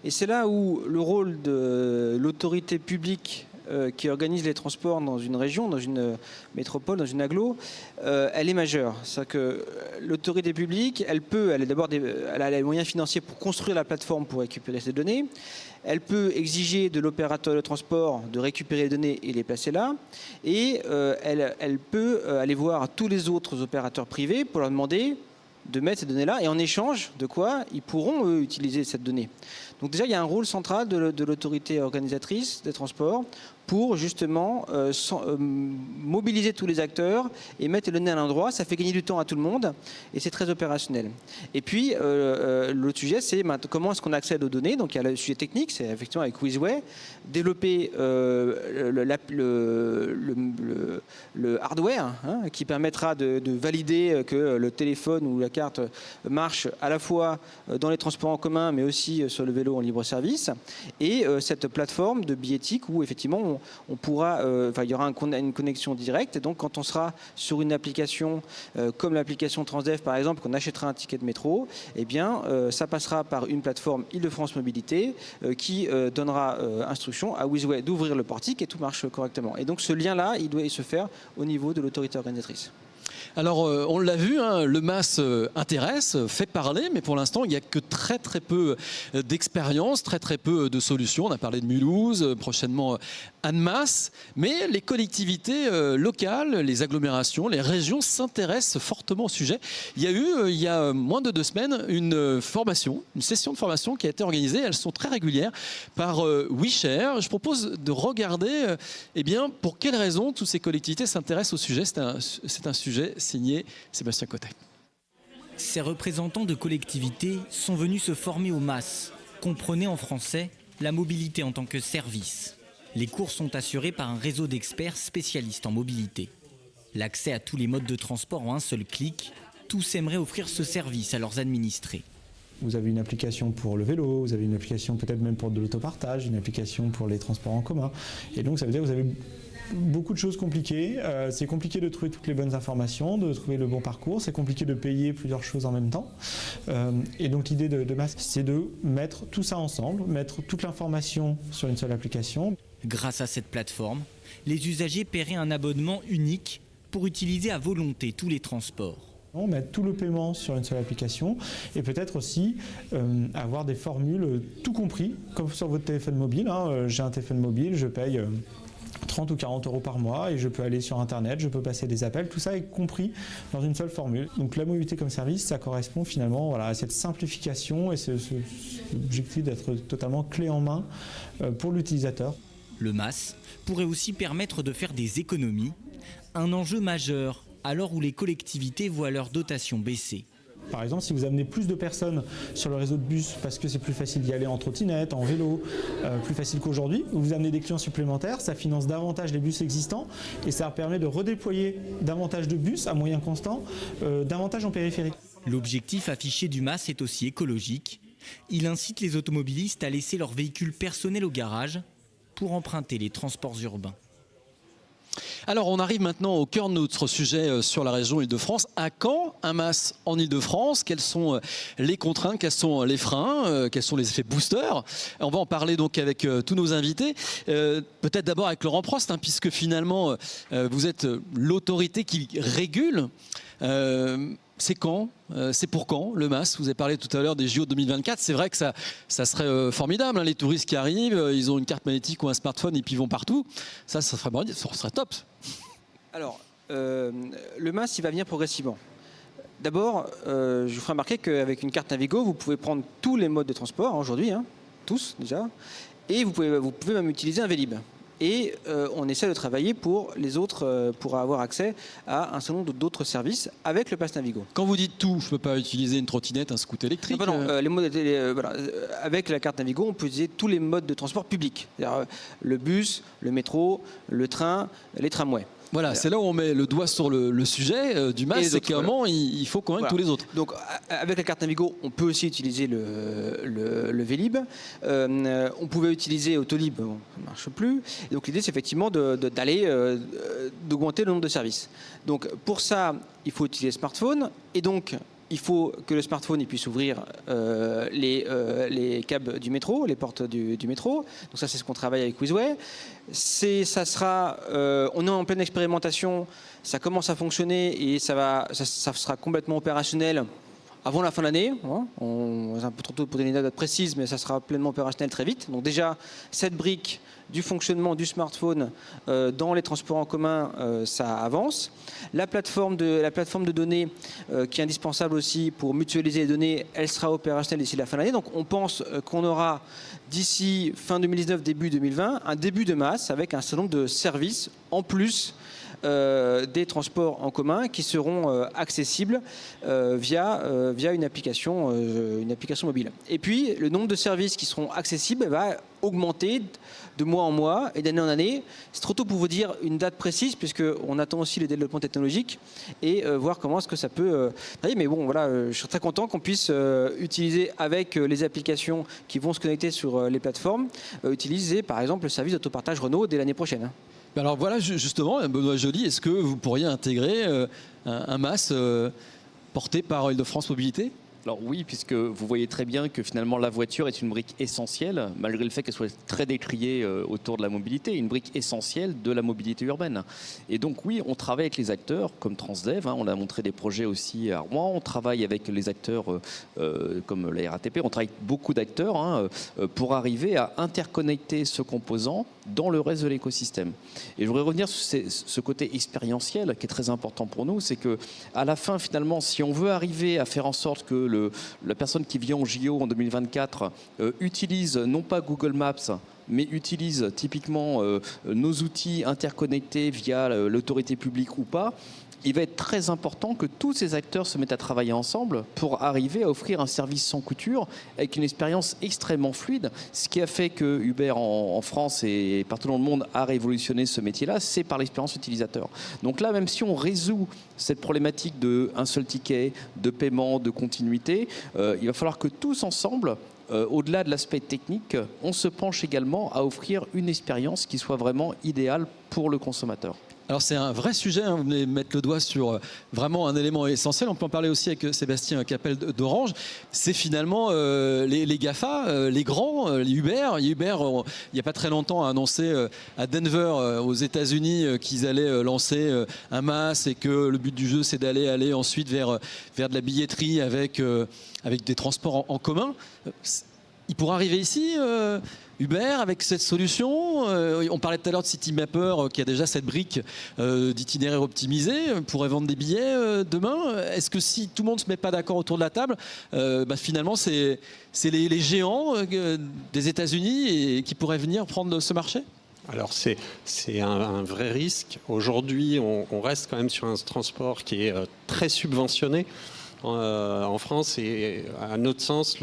Et c'est là où le rôle de l'autorité publique qui organise les transports dans une région, dans une métropole, dans une agglo, elle est majeure. C'est-à-dire que l'autorité publique, elle a les moyens financiers pour construire la plateforme pour récupérer ces données. Elle peut exiger de l'opérateur de transport de récupérer les données et les placer là. Et elle peut aller voir tous les autres opérateurs privés pour leur demander de mettre ces données-là. Et en échange de quoi ils pourront, eux, utiliser cette donnée. Donc déjà, il y a un rôle central de l'autorité organisatrice des transports pour justement mobiliser tous les acteurs et mettre les données à l'endroit. Ça fait gagner du temps à tout le monde et c'est très opérationnel. Et puis, l'autre sujet, c'est comment est-ce qu'on accède aux données. Donc il y a le sujet technique, c'est effectivement avec Wizway, développer le hardware qui permettra de valider que le téléphone ou la carte marche à la fois dans les transports en commun mais aussi sur le vélo en libre service, et cette plateforme de billettique où effectivement on pourra, il y aura une connexion directe, et donc quand on sera sur une application comme l'application Transdev par exemple, qu'on achètera un ticket de métro, eh bien ça passera par une plateforme Île-de-France Mobilité qui donnera instruction à Wizway d'ouvrir le portique et tout marche correctement. Et donc ce lien-là, il doit se faire au niveau de l'autorité organisatrice. Alors, on l'a vu, hein, le MAS intéresse, fait parler, mais pour l'instant, il n'y a que très peu d'expérience, très peu de solutions. On a parlé de Mulhouse, prochainement Annemasse, mais les collectivités locales, les agglomérations, les régions s'intéressent fortement au sujet. Il y a eu, il y a moins de 2 semaines, une session de formation qui a été organisée. Elles sont très régulières par WeShare. Je propose de regarder pour quelles raisons toutes ces collectivités s'intéressent au sujet. C'est un sujet signé Sébastien Cotet. Ces représentants de collectivités sont venus se former au MAS. Comprenez en français la mobilité en tant que service. Les cours sont assurés par un réseau d'experts spécialistes en mobilité. L'accès à tous les modes de transport en un seul clic, tous aimeraient offrir ce service à leurs administrés. Vous avez une application pour le vélo, vous avez une application peut-être même pour de l'autopartage, une application pour les transports en commun. Et donc ça veut dire que vous avez beaucoup de choses compliquées. C'est compliqué de trouver toutes les bonnes informations, de trouver le bon parcours. C'est compliqué de payer plusieurs choses en même temps. Et donc l'idée de MAS, c'est de mettre tout ça ensemble, mettre toute l'information sur une seule application. Grâce à cette plateforme, les usagers paieraient un abonnement unique pour utiliser à volonté tous les transports. On met tout le paiement sur une seule application et peut-être aussi avoir des formules tout compris, comme sur votre téléphone mobile. J'ai un téléphone mobile, je paye 30 ou 40 euros par mois et je peux aller sur Internet, je peux passer des appels, tout ça est compris dans une seule formule. Donc la mobilité comme service, ça correspond finalement à cette simplification et cet objectif d'être totalement clé en main pour l'utilisateur. Le MAS pourrait aussi permettre de faire des économies, un enjeu majeur à l'heure où les collectivités voient leur dotation baisser. Par exemple, si vous amenez plus de personnes sur le réseau de bus parce que c'est plus facile d'y aller en trottinette, en vélo, plus facile qu'aujourd'hui, vous amenez des clients supplémentaires, ça finance davantage les bus existants et ça permet de redéployer davantage de bus à moyen constant, davantage en périphérie. L'objectif affiché du MAS est aussi écologique. Il incite les automobilistes à laisser leur véhicule personnel au garage pour emprunter les transports urbains. Alors, on arrive maintenant au cœur de notre sujet sur la région Île-de-France. À quand un MAS en Île-de-France? Quelles sont les contraintes? Quels sont les freins? Quels sont les effets boosters? On va en parler donc avec tous nos invités. Peut-être d'abord avec Laurent Prost, puisque finalement, vous êtes l'autorité qui régule. C'est quand? C'est pour quand le MAS? Vous avez parlé tout à l'heure des JO 2024. C'est vrai que ça serait formidable. Les touristes qui arrivent, ils ont une carte magnétique ou un smartphone et puis ils vont partout. Ça serait top. Alors, le MAS, il va venir progressivement. D'abord, je vous ferai remarquer qu'avec une carte Navigo, vous pouvez prendre tous les modes de transport aujourd'hui, tous déjà, et vous pouvez même utiliser un Vélib. Et on essaie de travailler pour les autres, pour avoir accès à un certain nombre d'autres services avec le Pass Navigo. Quand vous dites tout, je ne peux pas utiliser une trottinette, un scooter électrique? Non, avec la carte Navigo, on peut utiliser tous les modes de transport publics. C'est-à-dire le bus, le métro, le train, les tramways. Voilà, c'est là où on met le doigt sur le sujet du MAS, c'est comment il faut convaincre tous les autres. Donc avec la carte Navigo, on peut aussi utiliser le Vélib. On pouvait utiliser Autolib, bon, ça ne marche plus. Et donc l'idée, c'est effectivement d'augmenter le nombre de services. Donc pour ça, il faut utiliser le smartphone. Et donc, il faut que le smartphone puisse ouvrir les câbles du métro, les portes du métro. Donc ça, c'est ce qu'on travaille avec Wizway. On est en pleine expérimentation. Ça commence à fonctionner et ça sera complètement opérationnel avant la fin de l'année. C'est un peu trop tôt pour donner une date précise, mais ça sera pleinement opérationnel très vite. Donc déjà, cette brique du fonctionnement du smartphone dans les transports en commun, ça avance. La plateforme de données qui est indispensable aussi pour mutualiser les données, elle sera opérationnelle d'ici la fin de l'année. Donc on pense qu'on aura d'ici fin 2019, début 2020, un début de MAS avec un certain nombre de services en plus des transports en commun qui seront accessibles via une application mobile. Et puis, le nombre de services qui seront accessibles va augmenter de mois en mois et d'année en année. C'est trop tôt pour vous dire une date précise puisqu'on attend aussi le développement technologique et voir comment est-ce que ça peut travailler. Mais bon, voilà, je serais très content qu'on puisse utiliser avec les applications qui vont se connecter sur les plateformes, utiliser par exemple le service d'autopartage Renault dès l'année prochaine. Alors voilà, justement, Benoît Joly, est-ce que vous pourriez intégrer un MAS porté par Île-de-France Mobilité? Alors oui, puisque vous voyez très bien que finalement la voiture est une brique essentielle, malgré le fait qu'elle soit très décriée autour de la mobilité, une brique essentielle de la mobilité urbaine. Et donc oui, on travaille avec les acteurs comme Transdev, on a montré des projets aussi à Rouen, on travaille avec les acteurs comme la RATP, on travaille avec beaucoup d'acteurs pour arriver à interconnecter ce composant dans le reste de l'écosystème. Et je voudrais revenir sur ce côté expérientiel qui est très important pour nous, c'est que à la fin finalement, si on veut arriver à faire en sorte que la personne qui vient au JO en 2024 utilise non pas Google Maps, mais utilise typiquement nos outils interconnectés via l'autorité publique ou pas, il va être très important que tous ces acteurs se mettent à travailler ensemble pour arriver à offrir un service sans couture avec une expérience extrêmement fluide. Ce qui a fait que Uber en France et partout dans le monde a révolutionné ce métier-là, c'est par l'expérience utilisateur. Donc là, même si on résout cette problématique d'un seul ticket, de paiement, de continuité, il va falloir que tous ensemble, au-delà de l'aspect technique, on se penche également à offrir une expérience qui soit vraiment idéale pour le consommateur. Alors c'est un vrai sujet, vous venez mettre le doigt sur vraiment un élément essentiel. On peut en parler aussi avec Sébastien Capel d'Orange. C'est finalement les GAFA, les grands, les Uber. Uber, il n'y a pas très longtemps, a annoncé à Denver, aux États-Unis, qu'ils allaient lancer un MaaS et que le but du jeu, c'est d'aller ensuite vers de la billetterie avec des transports en commun. Il pourra arriver ici Uber avec cette solution. On parlait tout à l'heure de Citymapper qui a déjà cette brique d'itinéraire optimisé, pourrait vendre des billets demain. Est-ce que si tout le monde ne se met pas d'accord autour de la table, finalement c'est les géants des États-Unis qui pourraient venir prendre ce marché ? Alors c'est un vrai risque. Aujourd'hui, on reste quand même sur un transport qui est très subventionné. En France, et à notre sens,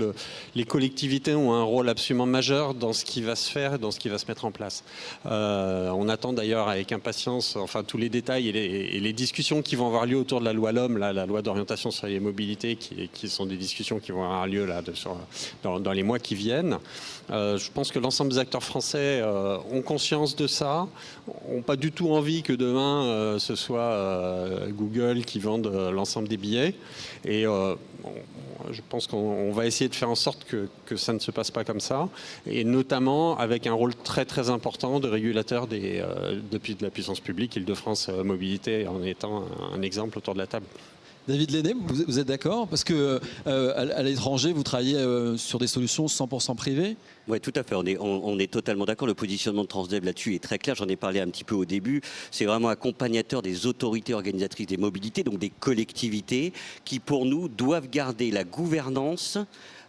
les collectivités ont un rôle absolument majeur dans ce qui va se faire et dans ce qui va se mettre en place. On attend d'ailleurs avec impatience tous les détails et les discussions qui vont avoir lieu autour de la loi LOM, la loi d'orientation sur les mobilités, qui sont des discussions qui vont avoir lieu dans les mois qui viennent. Je pense que l'ensemble des acteurs français ont conscience de ça, n'ont pas du tout envie que demain ce soit Google qui vende l'ensemble des billets. Et je pense qu'on va essayer de faire en sorte que ça ne se passe pas comme ça, et notamment avec un rôle très très important de régulateur depuis de la puissance publique, Île-de-France Mobilité en étant un exemple autour de la table. David Lenné, vous êtes d'accord? Parce que à l'étranger, vous travaillez sur des solutions 100% privées. Oui, tout à fait. On est totalement d'accord. Le positionnement de Transdev là-dessus est très clair. J'en ai parlé un petit peu au début. C'est vraiment accompagnateur des autorités organisatrices des mobilités, donc des collectivités, qui pour nous doivent garder la gouvernance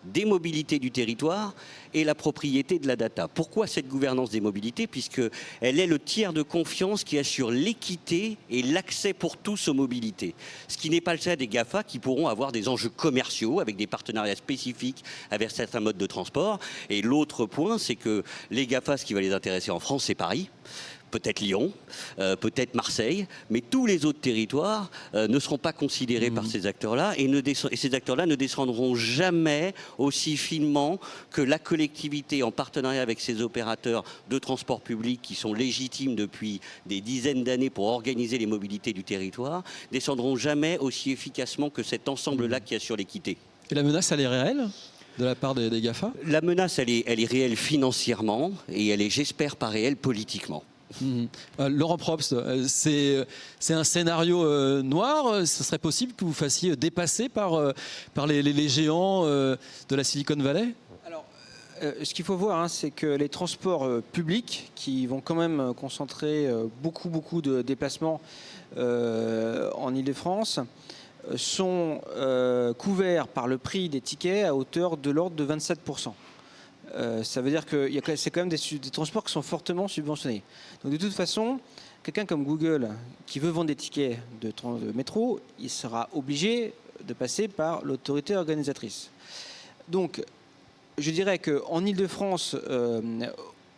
des mobilités du territoire et la propriété de la data. Pourquoi cette gouvernance des mobilités? Puisqu'elle est le tiers de confiance qui assure l'équité et l'accès pour tous aux mobilités. Ce qui n'est pas le cas des GAFA qui pourront avoir des enjeux commerciaux avec des partenariats spécifiques avec certains modes de transport. Et l'autre point, c'est que les GAFA, ce qui va les intéresser en France, c'est Paris. Peut-être Lyon, peut-être Marseille, mais tous les autres territoires ne seront pas considérés par ces acteurs-là et ces acteurs-là ne descendront jamais aussi finement que la collectivité en partenariat avec ces opérateurs de transport public qui sont légitimes depuis des dizaines d'années pour organiser les mobilités du territoire, descendront jamais aussi efficacement que cet ensemble-là qui assure l'équité. Et la menace, elle est réelle de la part des GAFA? La menace, elle est réelle financièrement et elle est, j'espère, pas réelle politiquement. Laurent Probst, c'est un scénario noir. Ce serait possible que vous fassiez dépasser par les géants de la Silicon Valley? Alors, ce qu'il faut voir, c'est que les transports publics, qui vont quand même concentrer beaucoup de déplacements en Ile-de-France, sont couverts par le prix des tickets à hauteur de l'ordre de 27%. Ça veut dire que c'est quand même des transports qui sont fortement subventionnés. Donc de toute façon, quelqu'un comme Google qui veut vendre des tickets de métro, il sera obligé de passer par l'autorité organisatrice. Donc je dirais qu'en Ile-de-France,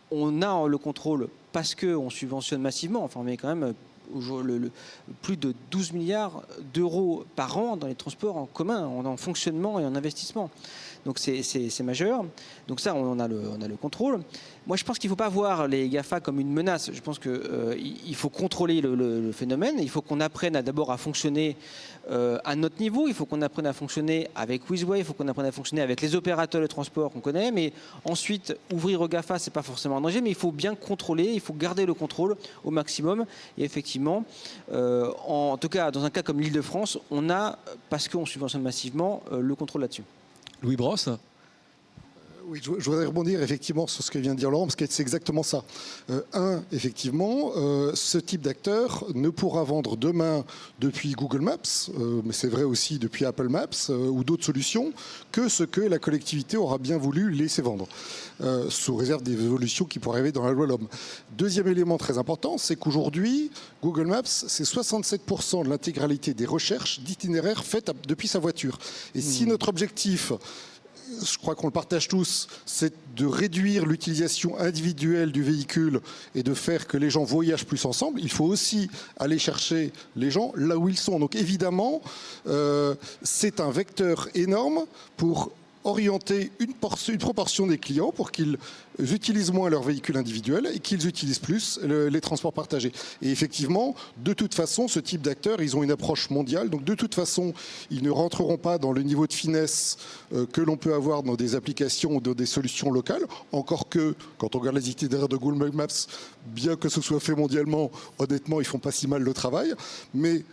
on a le contrôle parce qu'on subventionne massivement. Enfin, on met quand même plus de 12 milliards d'euros par an dans les transports en commun, en fonctionnement et en investissement. Donc c'est majeur. Donc ça, on a le contrôle. Moi, je pense qu'il ne faut pas voir les GAFA comme une menace. Je pense qu'il faut contrôler le phénomène. Il faut qu'on apprenne d'abord à fonctionner à notre niveau. Il faut qu'on apprenne à fonctionner avec Wizway. Il faut qu'on apprenne à fonctionner avec les opérateurs de transport qu'on connaît. Mais ensuite, ouvrir aux GAFA, ce n'est pas forcément un danger. Mais il faut bien contrôler. Il faut garder le contrôle au maximum. Et effectivement, en tout cas, dans un cas comme l'Île-de-France, on a, parce qu'on subventionne massivement, le contrôle là-dessus. Louis Brosse. Oui, je voudrais rebondir effectivement sur ce que vient de dire Laurent, parce que c'est exactement ça. Effectivement, ce type d'acteur ne pourra vendre demain depuis Google Maps, mais c'est vrai aussi depuis Apple Maps ou d'autres solutions, que ce que la collectivité aura bien voulu laisser vendre, sous réserve des évolutions qui pourraient arriver dans la loi LOM. Deuxième élément très important, c'est qu'aujourd'hui, Google Maps, c'est 67% de l'intégralité des recherches d'itinéraires faites depuis sa voiture. Et si notre objectif, je crois qu'on le partage tous, c'est de réduire l'utilisation individuelle du véhicule et de faire que les gens voyagent plus ensemble, il faut aussi aller chercher les gens là où ils sont. Donc évidemment, c'est un vecteur énorme pour orienter une proportion des clients pour qu'ils utilisent moins leur véhicule individuel et qu'ils utilisent plus les transports partagés. Et effectivement, de toute façon, ce type d'acteurs, ils ont une approche mondiale. Donc de toute façon, ils ne rentreront pas dans le niveau de finesse que l'on peut avoir dans des applications ou dans des solutions locales. Encore que, quand on regarde les itinéraires de Google Maps, bien que ce soit fait mondialement, honnêtement, ils font pas si mal le travail. Mais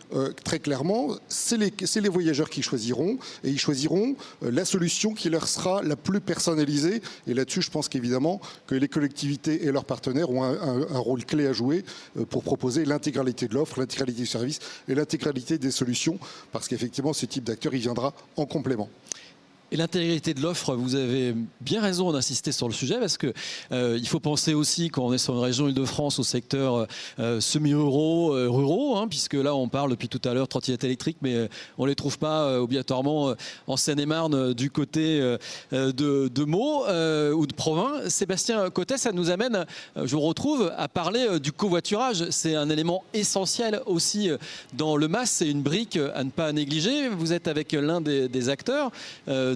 très clairement, c'est les voyageurs qui choisiront et ils choisiront la solution qui leur sera la plus personnalisée. Et là-dessus, je pense qu'évidemment, que les collectivités et leurs partenaires ont un rôle clé à jouer pour proposer l'intégralité de l'offre, l'intégralité du service et l'intégralité des solutions, parce qu'effectivement, ce type d'acteur, il viendra en complément. Et l'intégrité de l'offre, vous avez bien raison d'insister sur le sujet parce que il faut penser aussi quand on est sur une région Île-de-France au secteur semi-ruraux, puisque là on parle depuis tout à l'heure trottinettes électriques, mais on les trouve pas obligatoirement en Seine-et-Marne du côté de Meaux ou de Provins. Sébastien Cotet, ça nous amène, je vous retrouve, à parler du covoiturage. C'est un élément essentiel aussi dans le MaaS, c'est une brique à ne pas négliger. Vous êtes avec l'un des acteurs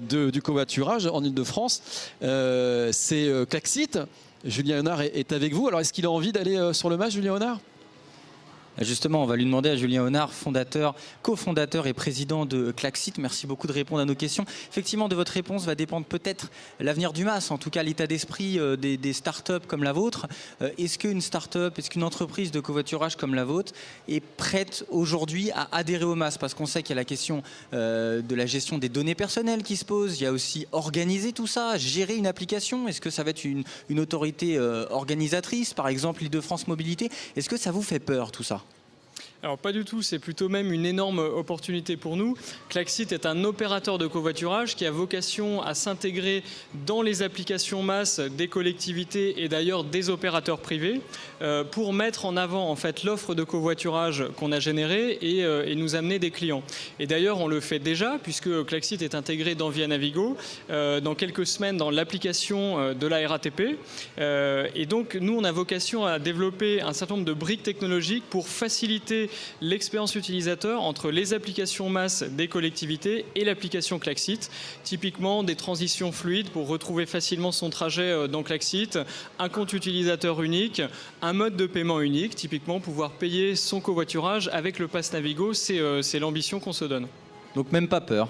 du covoiturage en Ile-de-France, c'est Klaxit. Julien Honard est avec vous. Alors est-ce qu'il a envie d'aller sur le MaaS, Julien Honard ? Justement, on va lui demander à Julien Honard, cofondateur et président de Klaxit. Merci beaucoup de répondre à nos questions. Effectivement, de votre réponse va dépendre peut-être l'avenir du MaaS, en tout cas l'état d'esprit des startups comme la vôtre. Est-ce qu'une startup, est-ce qu'une entreprise de covoiturage comme la vôtre est prête aujourd'hui à adhérer au MaaS? Parce qu'on sait qu'il y a la question de la gestion des données personnelles qui se pose. Il y a aussi organiser tout ça, gérer une application. Est-ce que ça va être une autorité organisatrice, par exemple l'Île-de-France Mobilité? Est-ce que ça vous fait peur tout ça? Alors pas du tout, c'est plutôt même une énorme opportunité pour nous. Klaxit est un opérateur de covoiturage qui a vocation à s'intégrer dans les applications MaaS des collectivités et d'ailleurs des opérateurs privés pour mettre en avant en fait l'offre de covoiturage qu'on a générée et nous amener des clients. Et d'ailleurs on le fait déjà puisque Klaxit est intégré dans Via Navigo dans quelques semaines dans l'application de la RATP. Et donc nous on a vocation à développer un certain nombre de briques technologiques pour faciliter l'expérience utilisateur entre les applications MaaS des collectivités et l'application Klaxit. Typiquement des transitions fluides pour retrouver facilement son trajet dans Klaxit, un compte utilisateur unique, un mode de paiement unique, typiquement pouvoir payer son covoiturage avec le Pass Navigo, c'est l'ambition qu'on se donne. Donc même pas peur?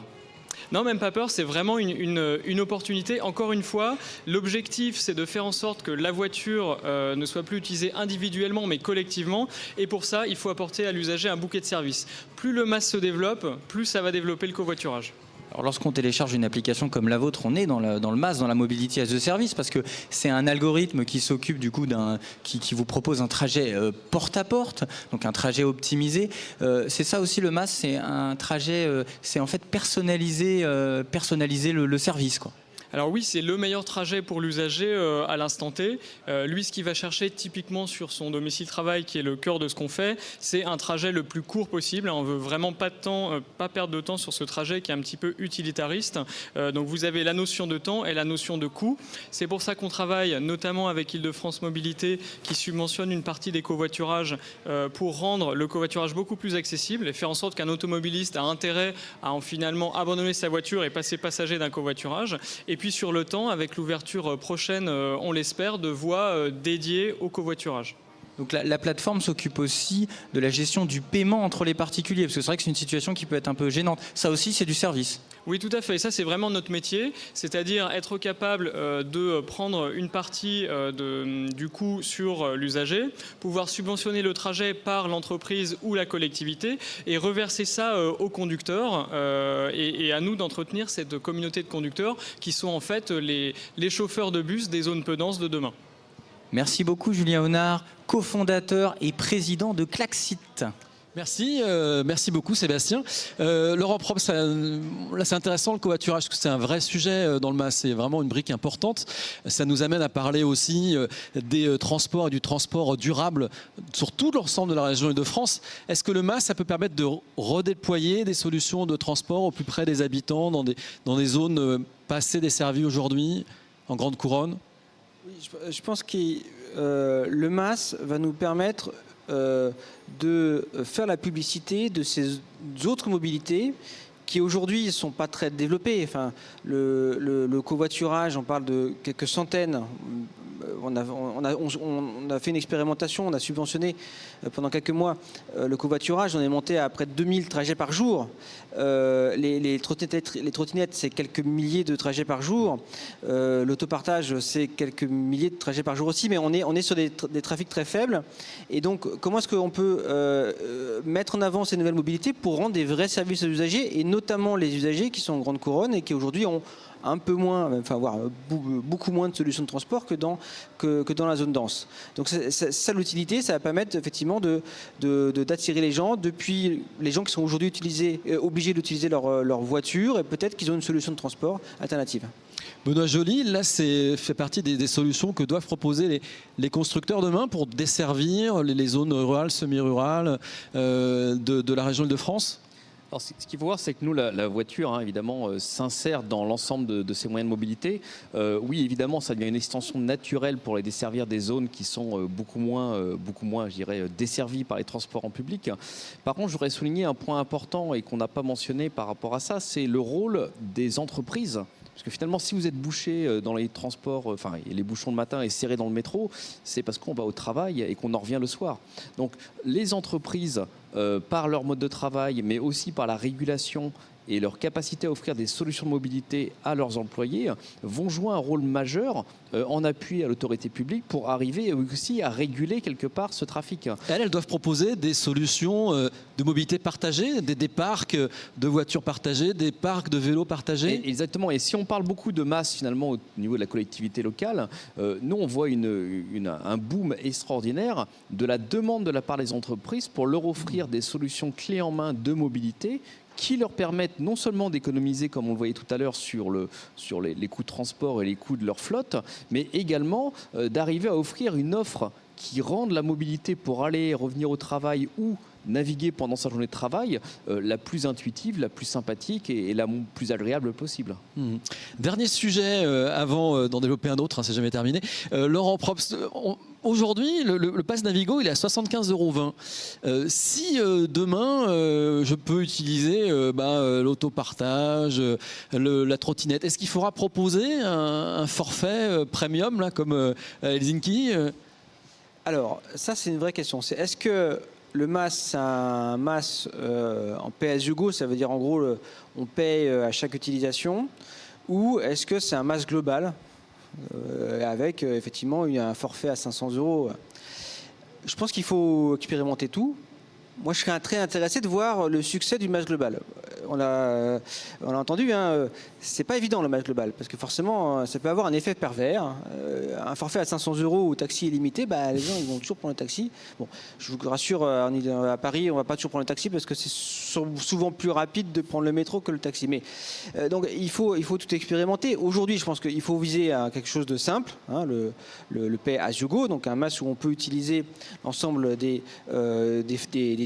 Non, même pas peur, c'est vraiment une opportunité. Encore une fois, l'objectif, c'est de faire en sorte que la voiture ne soit plus utilisée individuellement, mais collectivement. Et pour ça, il faut apporter à l'usager un bouquet de services. Plus le MaaS se développe, plus ça va développer le covoiturage. Alors lorsqu'on télécharge une application comme la vôtre, on est dans le MaaS, dans la Mobility as a Service, parce que c'est un algorithme qui s'occupe du coup qui vous propose un trajet porte à porte, donc un trajet optimisé. C'est ça aussi le MaaS, c'est un trajet, c'est en fait personnaliser le service, quoi. Alors oui, c'est le meilleur trajet pour l'usager à l'instant T. Lui, ce qu'il va chercher typiquement sur son domicile-travail, qui est le cœur de ce qu'on fait, c'est un trajet le plus court possible. On veut vraiment pas perdre de temps sur ce trajet qui est un petit peu utilitariste. Donc vous avez la notion de temps et la notion de coût. C'est pour ça qu'on travaille notamment avec Île-de-France Mobilité, qui subventionne une partie des covoiturages pour rendre le covoiturage beaucoup plus accessible et faire en sorte qu'un automobiliste a intérêt à finalement abandonner sa voiture et passer passager d'un covoiturage. Et puis sur le temps, avec l'ouverture prochaine, on l'espère, de voies dédiées au covoiturage. Donc la plateforme s'occupe aussi de la gestion du paiement entre les particuliers, parce que c'est vrai que c'est une situation qui peut être un peu gênante. Ça aussi, c'est du service. Oui, tout à fait. Ça, c'est vraiment notre métier, c'est-à-dire être capable de prendre une partie du coût sur l'usager, pouvoir subventionner le trajet par l'entreprise ou la collectivité et reverser ça aux conducteurs et à nous d'entretenir cette communauté de conducteurs qui sont en fait les chauffeurs de bus des zones peu denses de demain. Merci beaucoup Julien Honard, cofondateur et président de Klaxit. Merci, merci beaucoup Sébastien. Laurent Probst, là c'est intéressant le covoiturage, parce que c'est un vrai sujet dans le MAS, c'est vraiment une brique importante. Ça nous amène à parler aussi des transports et du transport durable sur tout l'ensemble de la région Île-de-France. Est-ce que le MAS, ça peut permettre de redéployer des solutions de transport au plus près des habitants, dans des zones pas assez desservies aujourd'hui, en grande couronne ? Oui, je pense que le MAS va nous permettre de faire la publicité de ces autres mobilités qui aujourd'hui ne sont pas très développées. Enfin, le covoiturage, on parle de quelques centaines. On a fait une expérimentation, on a subventionné pendant quelques mois le covoiturage, on est monté à près de 2000 trajets par jour. Les trottinettes, c'est quelques milliers de trajets par jour. L'autopartage, c'est quelques milliers de trajets par jour aussi, mais on est sur des trafics très faibles. Et donc, comment est-ce qu'on peut mettre en avant ces nouvelles mobilités pour rendre des vrais services aux usagers, et notamment les usagers qui sont en grande couronne et qui aujourd'hui ont un peu moins, enfin voire beaucoup moins de solutions de transport que dans la zone dense. Donc ça l'utilité, ça va permettre effectivement d'attirer les gens, depuis les gens qui sont aujourd'hui obligés d'utiliser leur voiture, et peut-être qu'ils ont une solution de transport alternative. Benoît Joly, là c'est fait partie des solutions que doivent proposer les constructeurs demain pour desservir les zones rurales, semi-rurales de la région Île-de-France. Alors, ce qu'il faut voir, c'est que nous, la voiture, évidemment, s'insère dans l'ensemble de ces moyens de mobilité. Oui, évidemment, ça devient une extension naturelle pour les desservir des zones qui sont beaucoup moins, je dirais, desservies par les transports en public. Par contre, je voudrais souligner un point important et qu'on n'a pas mentionné par rapport à ça, c'est le rôle des entreprises. Parce que finalement, si vous êtes bouché dans les transports, enfin les bouchons le matin et serré dans le métro, c'est parce qu'on va au travail et qu'on en revient le soir. Donc les entreprises, par leur mode de travail, mais aussi par la régulation et leur capacité à offrir des solutions de mobilité à leurs employés, vont jouer un rôle majeur en appui à l'autorité publique pour arriver aussi à réguler quelque part ce trafic. Elles doivent proposer des solutions de mobilité partagée, des parcs de voitures partagées, des parcs de vélos partagés. Exactement, et si on parle beaucoup de masse finalement au niveau de la collectivité locale, nous on voit un boom extraordinaire de la demande de la part des entreprises pour leur offrir des solutions clés en main de mobilité qui leur permettent non seulement d'économiser, comme on le voyait tout à l'heure, sur les coûts de transport et les coûts de leur flotte, mais également d'arriver à offrir une offre qui rende la mobilité pour aller et revenir au travail ou naviguer pendant sa journée de travail la plus intuitive, la plus sympathique et la plus agréable possible. Dernier sujet avant d'en développer un autre, c'est jamais terminé. Laurent Probst, aujourd'hui le pass Navigo il est à 75,20 €. Si demain je peux utiliser l'autopartage, la trottinette, est-ce qu'il faudra proposer un forfait premium là, comme Helsinki Alors ça c'est une vraie question. Est-ce que le MAS, c'est un MAS en pay-as-you-go, ça veut dire en gros on paye à chaque utilisation, ou est-ce que c'est un MAS global avec effectivement un forfait à 500 €? Je pense qu'il faut expérimenter tout. Moi, je serais très intéressé de voir le succès du MAS global. On l'a entendu, c'est pas évident le MAS global, parce que forcément, ça peut avoir un effet pervers. Un forfait à 500 € au taxi illimité, les gens ils vont toujours prendre le taxi. Bon, je vous rassure, à Paris, on va pas toujours prendre le taxi parce que c'est souvent plus rapide de prendre le métro que le taxi. Mais donc il faut tout expérimenter. Aujourd'hui, je pense qu'il faut viser à quelque chose de simple, le pay as you go, donc un MAS où on peut utiliser l'ensemble des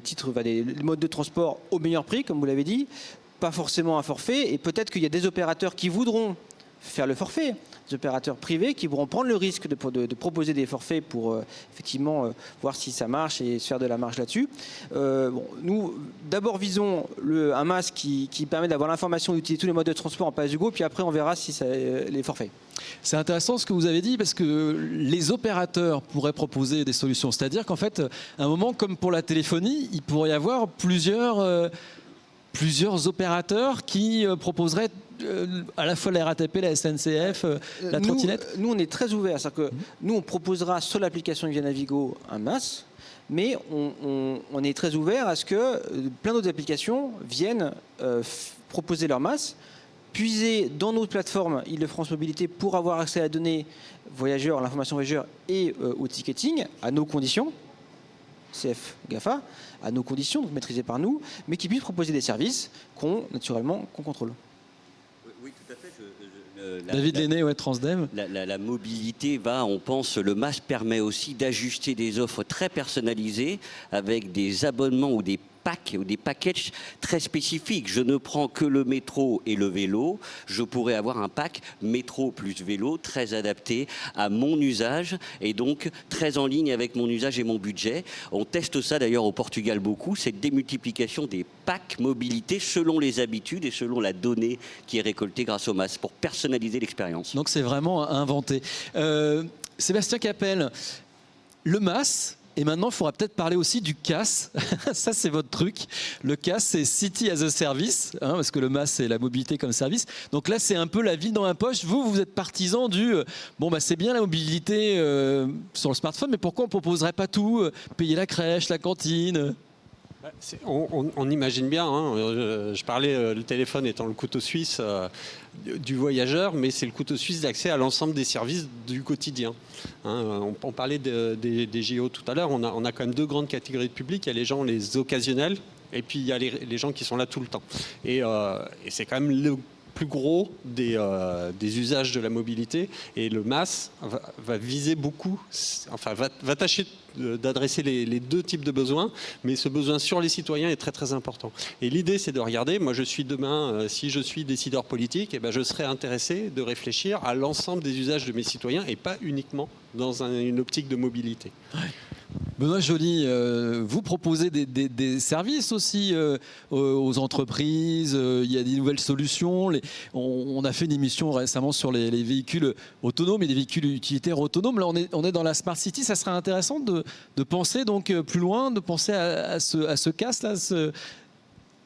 titres, des modes de transport au meilleur prix, comme vous l'avez dit, pas forcément un forfait, et peut-être qu'il y a des opérateurs qui voudront faire le forfait. des opérateurs privés qui pourront prendre le risque de proposer des forfaits pour effectivement voir si ça marche et se faire de la marge là-dessus. Nous, d'abord, visons un MAS qui permet d'avoir l'information d'utiliser tous les modes de transport en pay-as-you-go, puis après, on verra si les forfaits. C'est intéressant ce que vous avez dit parce que les opérateurs pourraient proposer des solutions. C'est-à-dire qu'en fait, à un moment comme pour la téléphonie, il pourrait y avoir plusieurs opérateurs qui proposeraient à la fois la RATP, la SNCF, la trottinette. Nous, on est très ouverts. C'est-à-dire que nous, on proposera sur l'application Via Navigo un MAS, mais on est très ouvert à ce que plein d'autres applications viennent proposer leur MAS, puiser dans notre plateforme Île-de-France Mobilité pour avoir accès à la donnée voyageurs, l'information voyageur et au ticketing à nos conditions, CF GAFA, à nos conditions, donc maîtrisées par nous, mais qui puissent proposer des services qu'on contrôle. Oui, tout à fait. David Lenné, Transdev. La mobilité on pense, le MAS permet aussi d'ajuster des offres très personnalisées avec des abonnements ou des packs ou des packages très spécifiques. Je ne prends que le métro et le vélo. Je pourrais avoir un pack métro plus vélo très adapté à mon usage et donc très en ligne avec mon usage et mon budget. On teste ça d'ailleurs au Portugal beaucoup, cette démultiplication des packs mobilité selon les habitudes et selon la donnée qui est récoltée grâce au MAS pour personnaliser l'expérience. Donc c'est vraiment inventé. Sébastien Capel, le MAS. Et maintenant, il faudra peut-être parler aussi du CAS. Ça, c'est votre truc. Le CAS, c'est City as a Service, parce que le MAS, c'est la mobilité comme service. Donc là, c'est un peu la vie dans la poche. Vous êtes partisan du c'est bien la mobilité sur le smartphone, mais pourquoi on ne proposerait pas tout payer la crèche, la cantine? On imagine bien, je parlais le téléphone étant le couteau suisse du voyageur, mais c'est le couteau suisse d'accès à l'ensemble des services du quotidien. On parlait des JO tout à l'heure, on a quand même deux grandes catégories de public, il y a les gens, les occasionnels, et puis il y a les gens qui sont là tout le temps. Et c'est quand même le plus gros des usages de la mobilité, et le MAS va viser beaucoup, va tâcher d'adresser les deux types de besoins, mais ce besoin sur les citoyens est très très important. Et l'idée, c'est de regarder, moi je suis demain, si je suis décideur politique, je serai intéressé de réfléchir à l'ensemble des usages de mes citoyens et pas uniquement dans une optique de mobilité. Ouais. Benoît Joly, vous proposez des services aussi aux entreprises, il y a des nouvelles solutions. On a fait une émission récemment sur les véhicules autonomes et les véhicules utilitaires autonomes. Là, on est dans la Smart City. Ça serait intéressant de penser donc plus loin, de penser à ce CAS-là.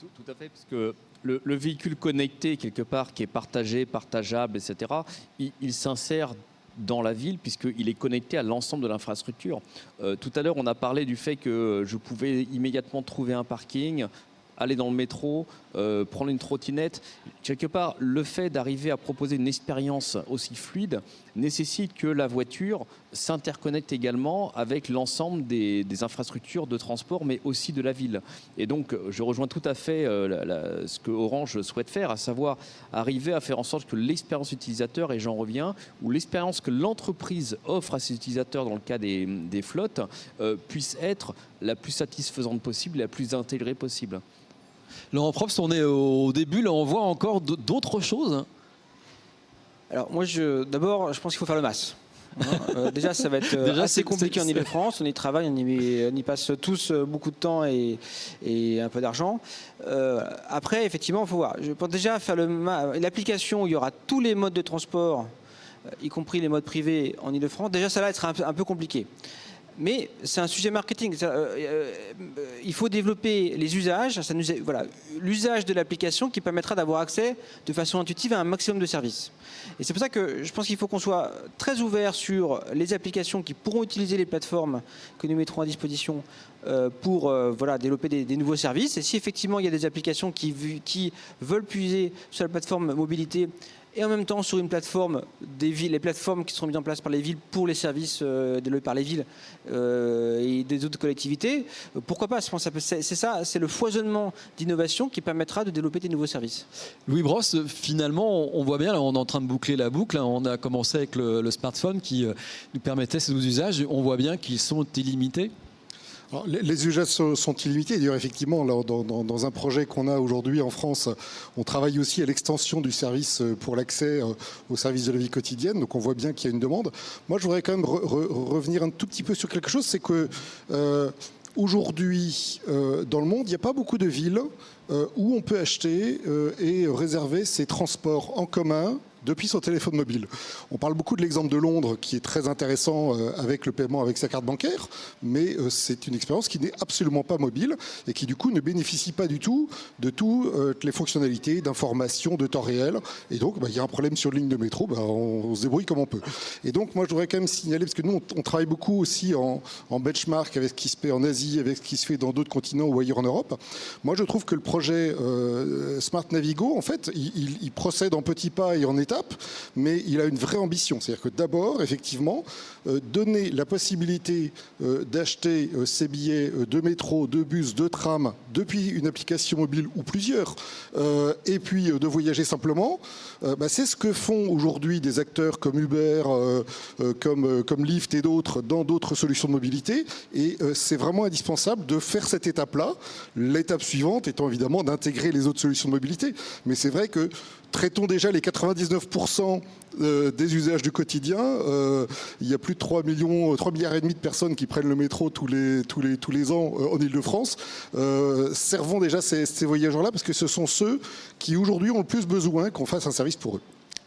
Tout à fait, parce que le véhicule connecté, quelque part, qui est partagé, partageable, etc., il s'insère dans la ville puisqu'il est connecté à l'ensemble de l'infrastructure. Tout à l'heure, on a parlé du fait que je pouvais immédiatement trouver un parking, aller dans le métro, prendre une trottinette. Quelque part, le fait d'arriver à proposer une expérience aussi fluide nécessite que la voiture s'interconnecte également avec l'ensemble des infrastructures de transport, mais aussi de la ville. Et donc, je rejoins tout à fait ce que Orange souhaite faire, à savoir arriver à faire en sorte que l'expérience utilisateur, et j'en reviens, ou l'expérience que l'entreprise offre à ses utilisateurs dans le cas des flottes, puisse être la plus satisfaisante possible, la plus intégrée possible. Laurent Probst, on est au début, là on voit encore d'autres choses. Alors moi, d'abord, je pense qu'il faut faire le MAS. Déjà, ça va être assez compliqué en Île-de-France. On y travaille, on y passe tous beaucoup de temps et un peu d'argent. Après, effectivement, il faut voir. Je pense déjà faire l'application où il y aura tous les modes de transport, y compris les modes privés en Île-de-France. Déjà, ça va être un peu compliqué. Mais c'est un sujet marketing. Il faut développer les usages. L'usage de l'application qui permettra d'avoir accès de façon intuitive à un maximum de services. Et c'est pour ça que je pense qu'il faut qu'on soit très ouvert sur les applications qui pourront utiliser les plateformes que nous mettrons à disposition pour développer des nouveaux services. Et si effectivement il y a des applications qui veulent puiser sur la plateforme mobilité et en même temps sur une plateforme des villes, les plateformes qui seront mises en place par les villes pour les services développés par les villes et des autres collectivités, pourquoi pas? C'est le foisonnement d'innovation qui permettra de développer des nouveaux services. Louis Brosse, finalement, on voit bien, là, on est en train de boucler la boucle. Hein, on a commencé avec le smartphone qui nous permettait ces usages. On voit bien qu'ils sont illimités. Alors, les usages sont illimités. D'ailleurs, effectivement, là, dans un projet qu'on a aujourd'hui en France, on travaille aussi à l'extension du service pour l'accès au service de la vie quotidienne. Donc on voit bien qu'il y a une demande. Moi, je voudrais quand même revenir un tout petit peu sur quelque chose. C'est que aujourd'hui, dans le monde, il n'y a pas beaucoup de villes où on peut acheter et réserver ses transports en commun depuis son téléphone mobile. On parle beaucoup de l'exemple de Londres qui est très intéressant avec le paiement avec sa carte bancaire, mais c'est une expérience qui n'est absolument pas mobile et qui du coup ne bénéficie pas du tout de toutes les fonctionnalités d'information de temps réel. Et donc il y a un problème sur une ligne de métro, on se débrouille comme on peut. Et donc moi je voudrais quand même signaler, parce que nous on travaille beaucoup aussi en benchmark avec ce qui se fait en Asie, avec ce qui se fait dans d'autres continents ou ailleurs en Europe. Moi je trouve que le projet Smart Navigo, en fait, il procède en petits pas et en étapes, mais il a une vraie ambition. C'est-à-dire que d'abord, effectivement, donner la possibilité d'acheter ses billets de métro, de bus, de tram depuis une application mobile ou plusieurs, et puis de voyager simplement, c'est ce que font aujourd'hui des acteurs comme Uber, comme Lyft et d'autres dans d'autres solutions de mobilité. Et c'est vraiment indispensable de faire cette étape-là. L'étape suivante étant évidemment d'intégrer les autres solutions de mobilité. Mais c'est vrai que traitons déjà les 99% des usages du quotidien. Il y a plus de 3,5 milliards de personnes qui prennent le métro tous les ans en Ile-de-France. Servons déjà ces voyageurs-là, parce que ce sont ceux qui aujourd'hui ont le plus besoin qu'on fasse un service pour eux.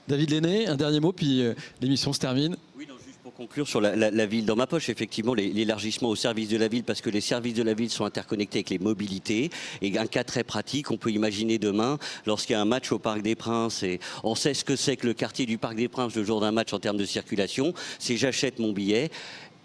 David Lenné, un dernier mot, puis l'émission se termine. Oui, non, juste pour conclure sur la ville dans ma poche, effectivement, l'élargissement au service de la ville, parce que les services de la ville sont interconnectés avec les mobilités. Et un cas très pratique, on peut imaginer demain, lorsqu'il y a un match au Parc des Princes, et on sait ce que c'est que le quartier du Parc des Princes le jour d'un match en termes de circulation, c'est j'achète mon billet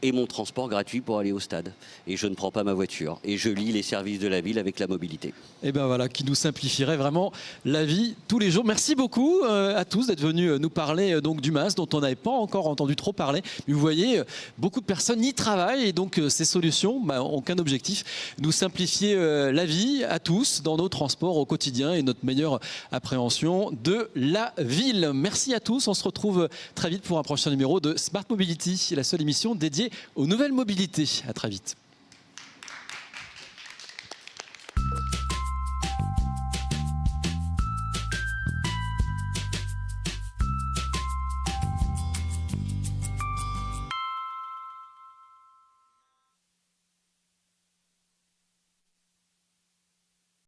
et mon transport gratuit pour aller au stade. Et je ne prends pas ma voiture. Et je lie les services de la ville avec la mobilité. Et ben voilà, qui nous simplifierait vraiment la vie tous les jours. Merci beaucoup à tous d'être venus nous parler donc du MaaS, dont on n'avait pas encore entendu trop parler. Mais vous voyez, beaucoup de personnes y travaillent, et donc ces solutions ont qu'un objectif, nous simplifier la vie à tous dans nos transports au quotidien et notre meilleure appréhension de la ville. Merci à tous, on se retrouve très vite pour un prochain numéro de Smart Mobility, la seule émission dédiée aux nouvelles mobilités. À très vite.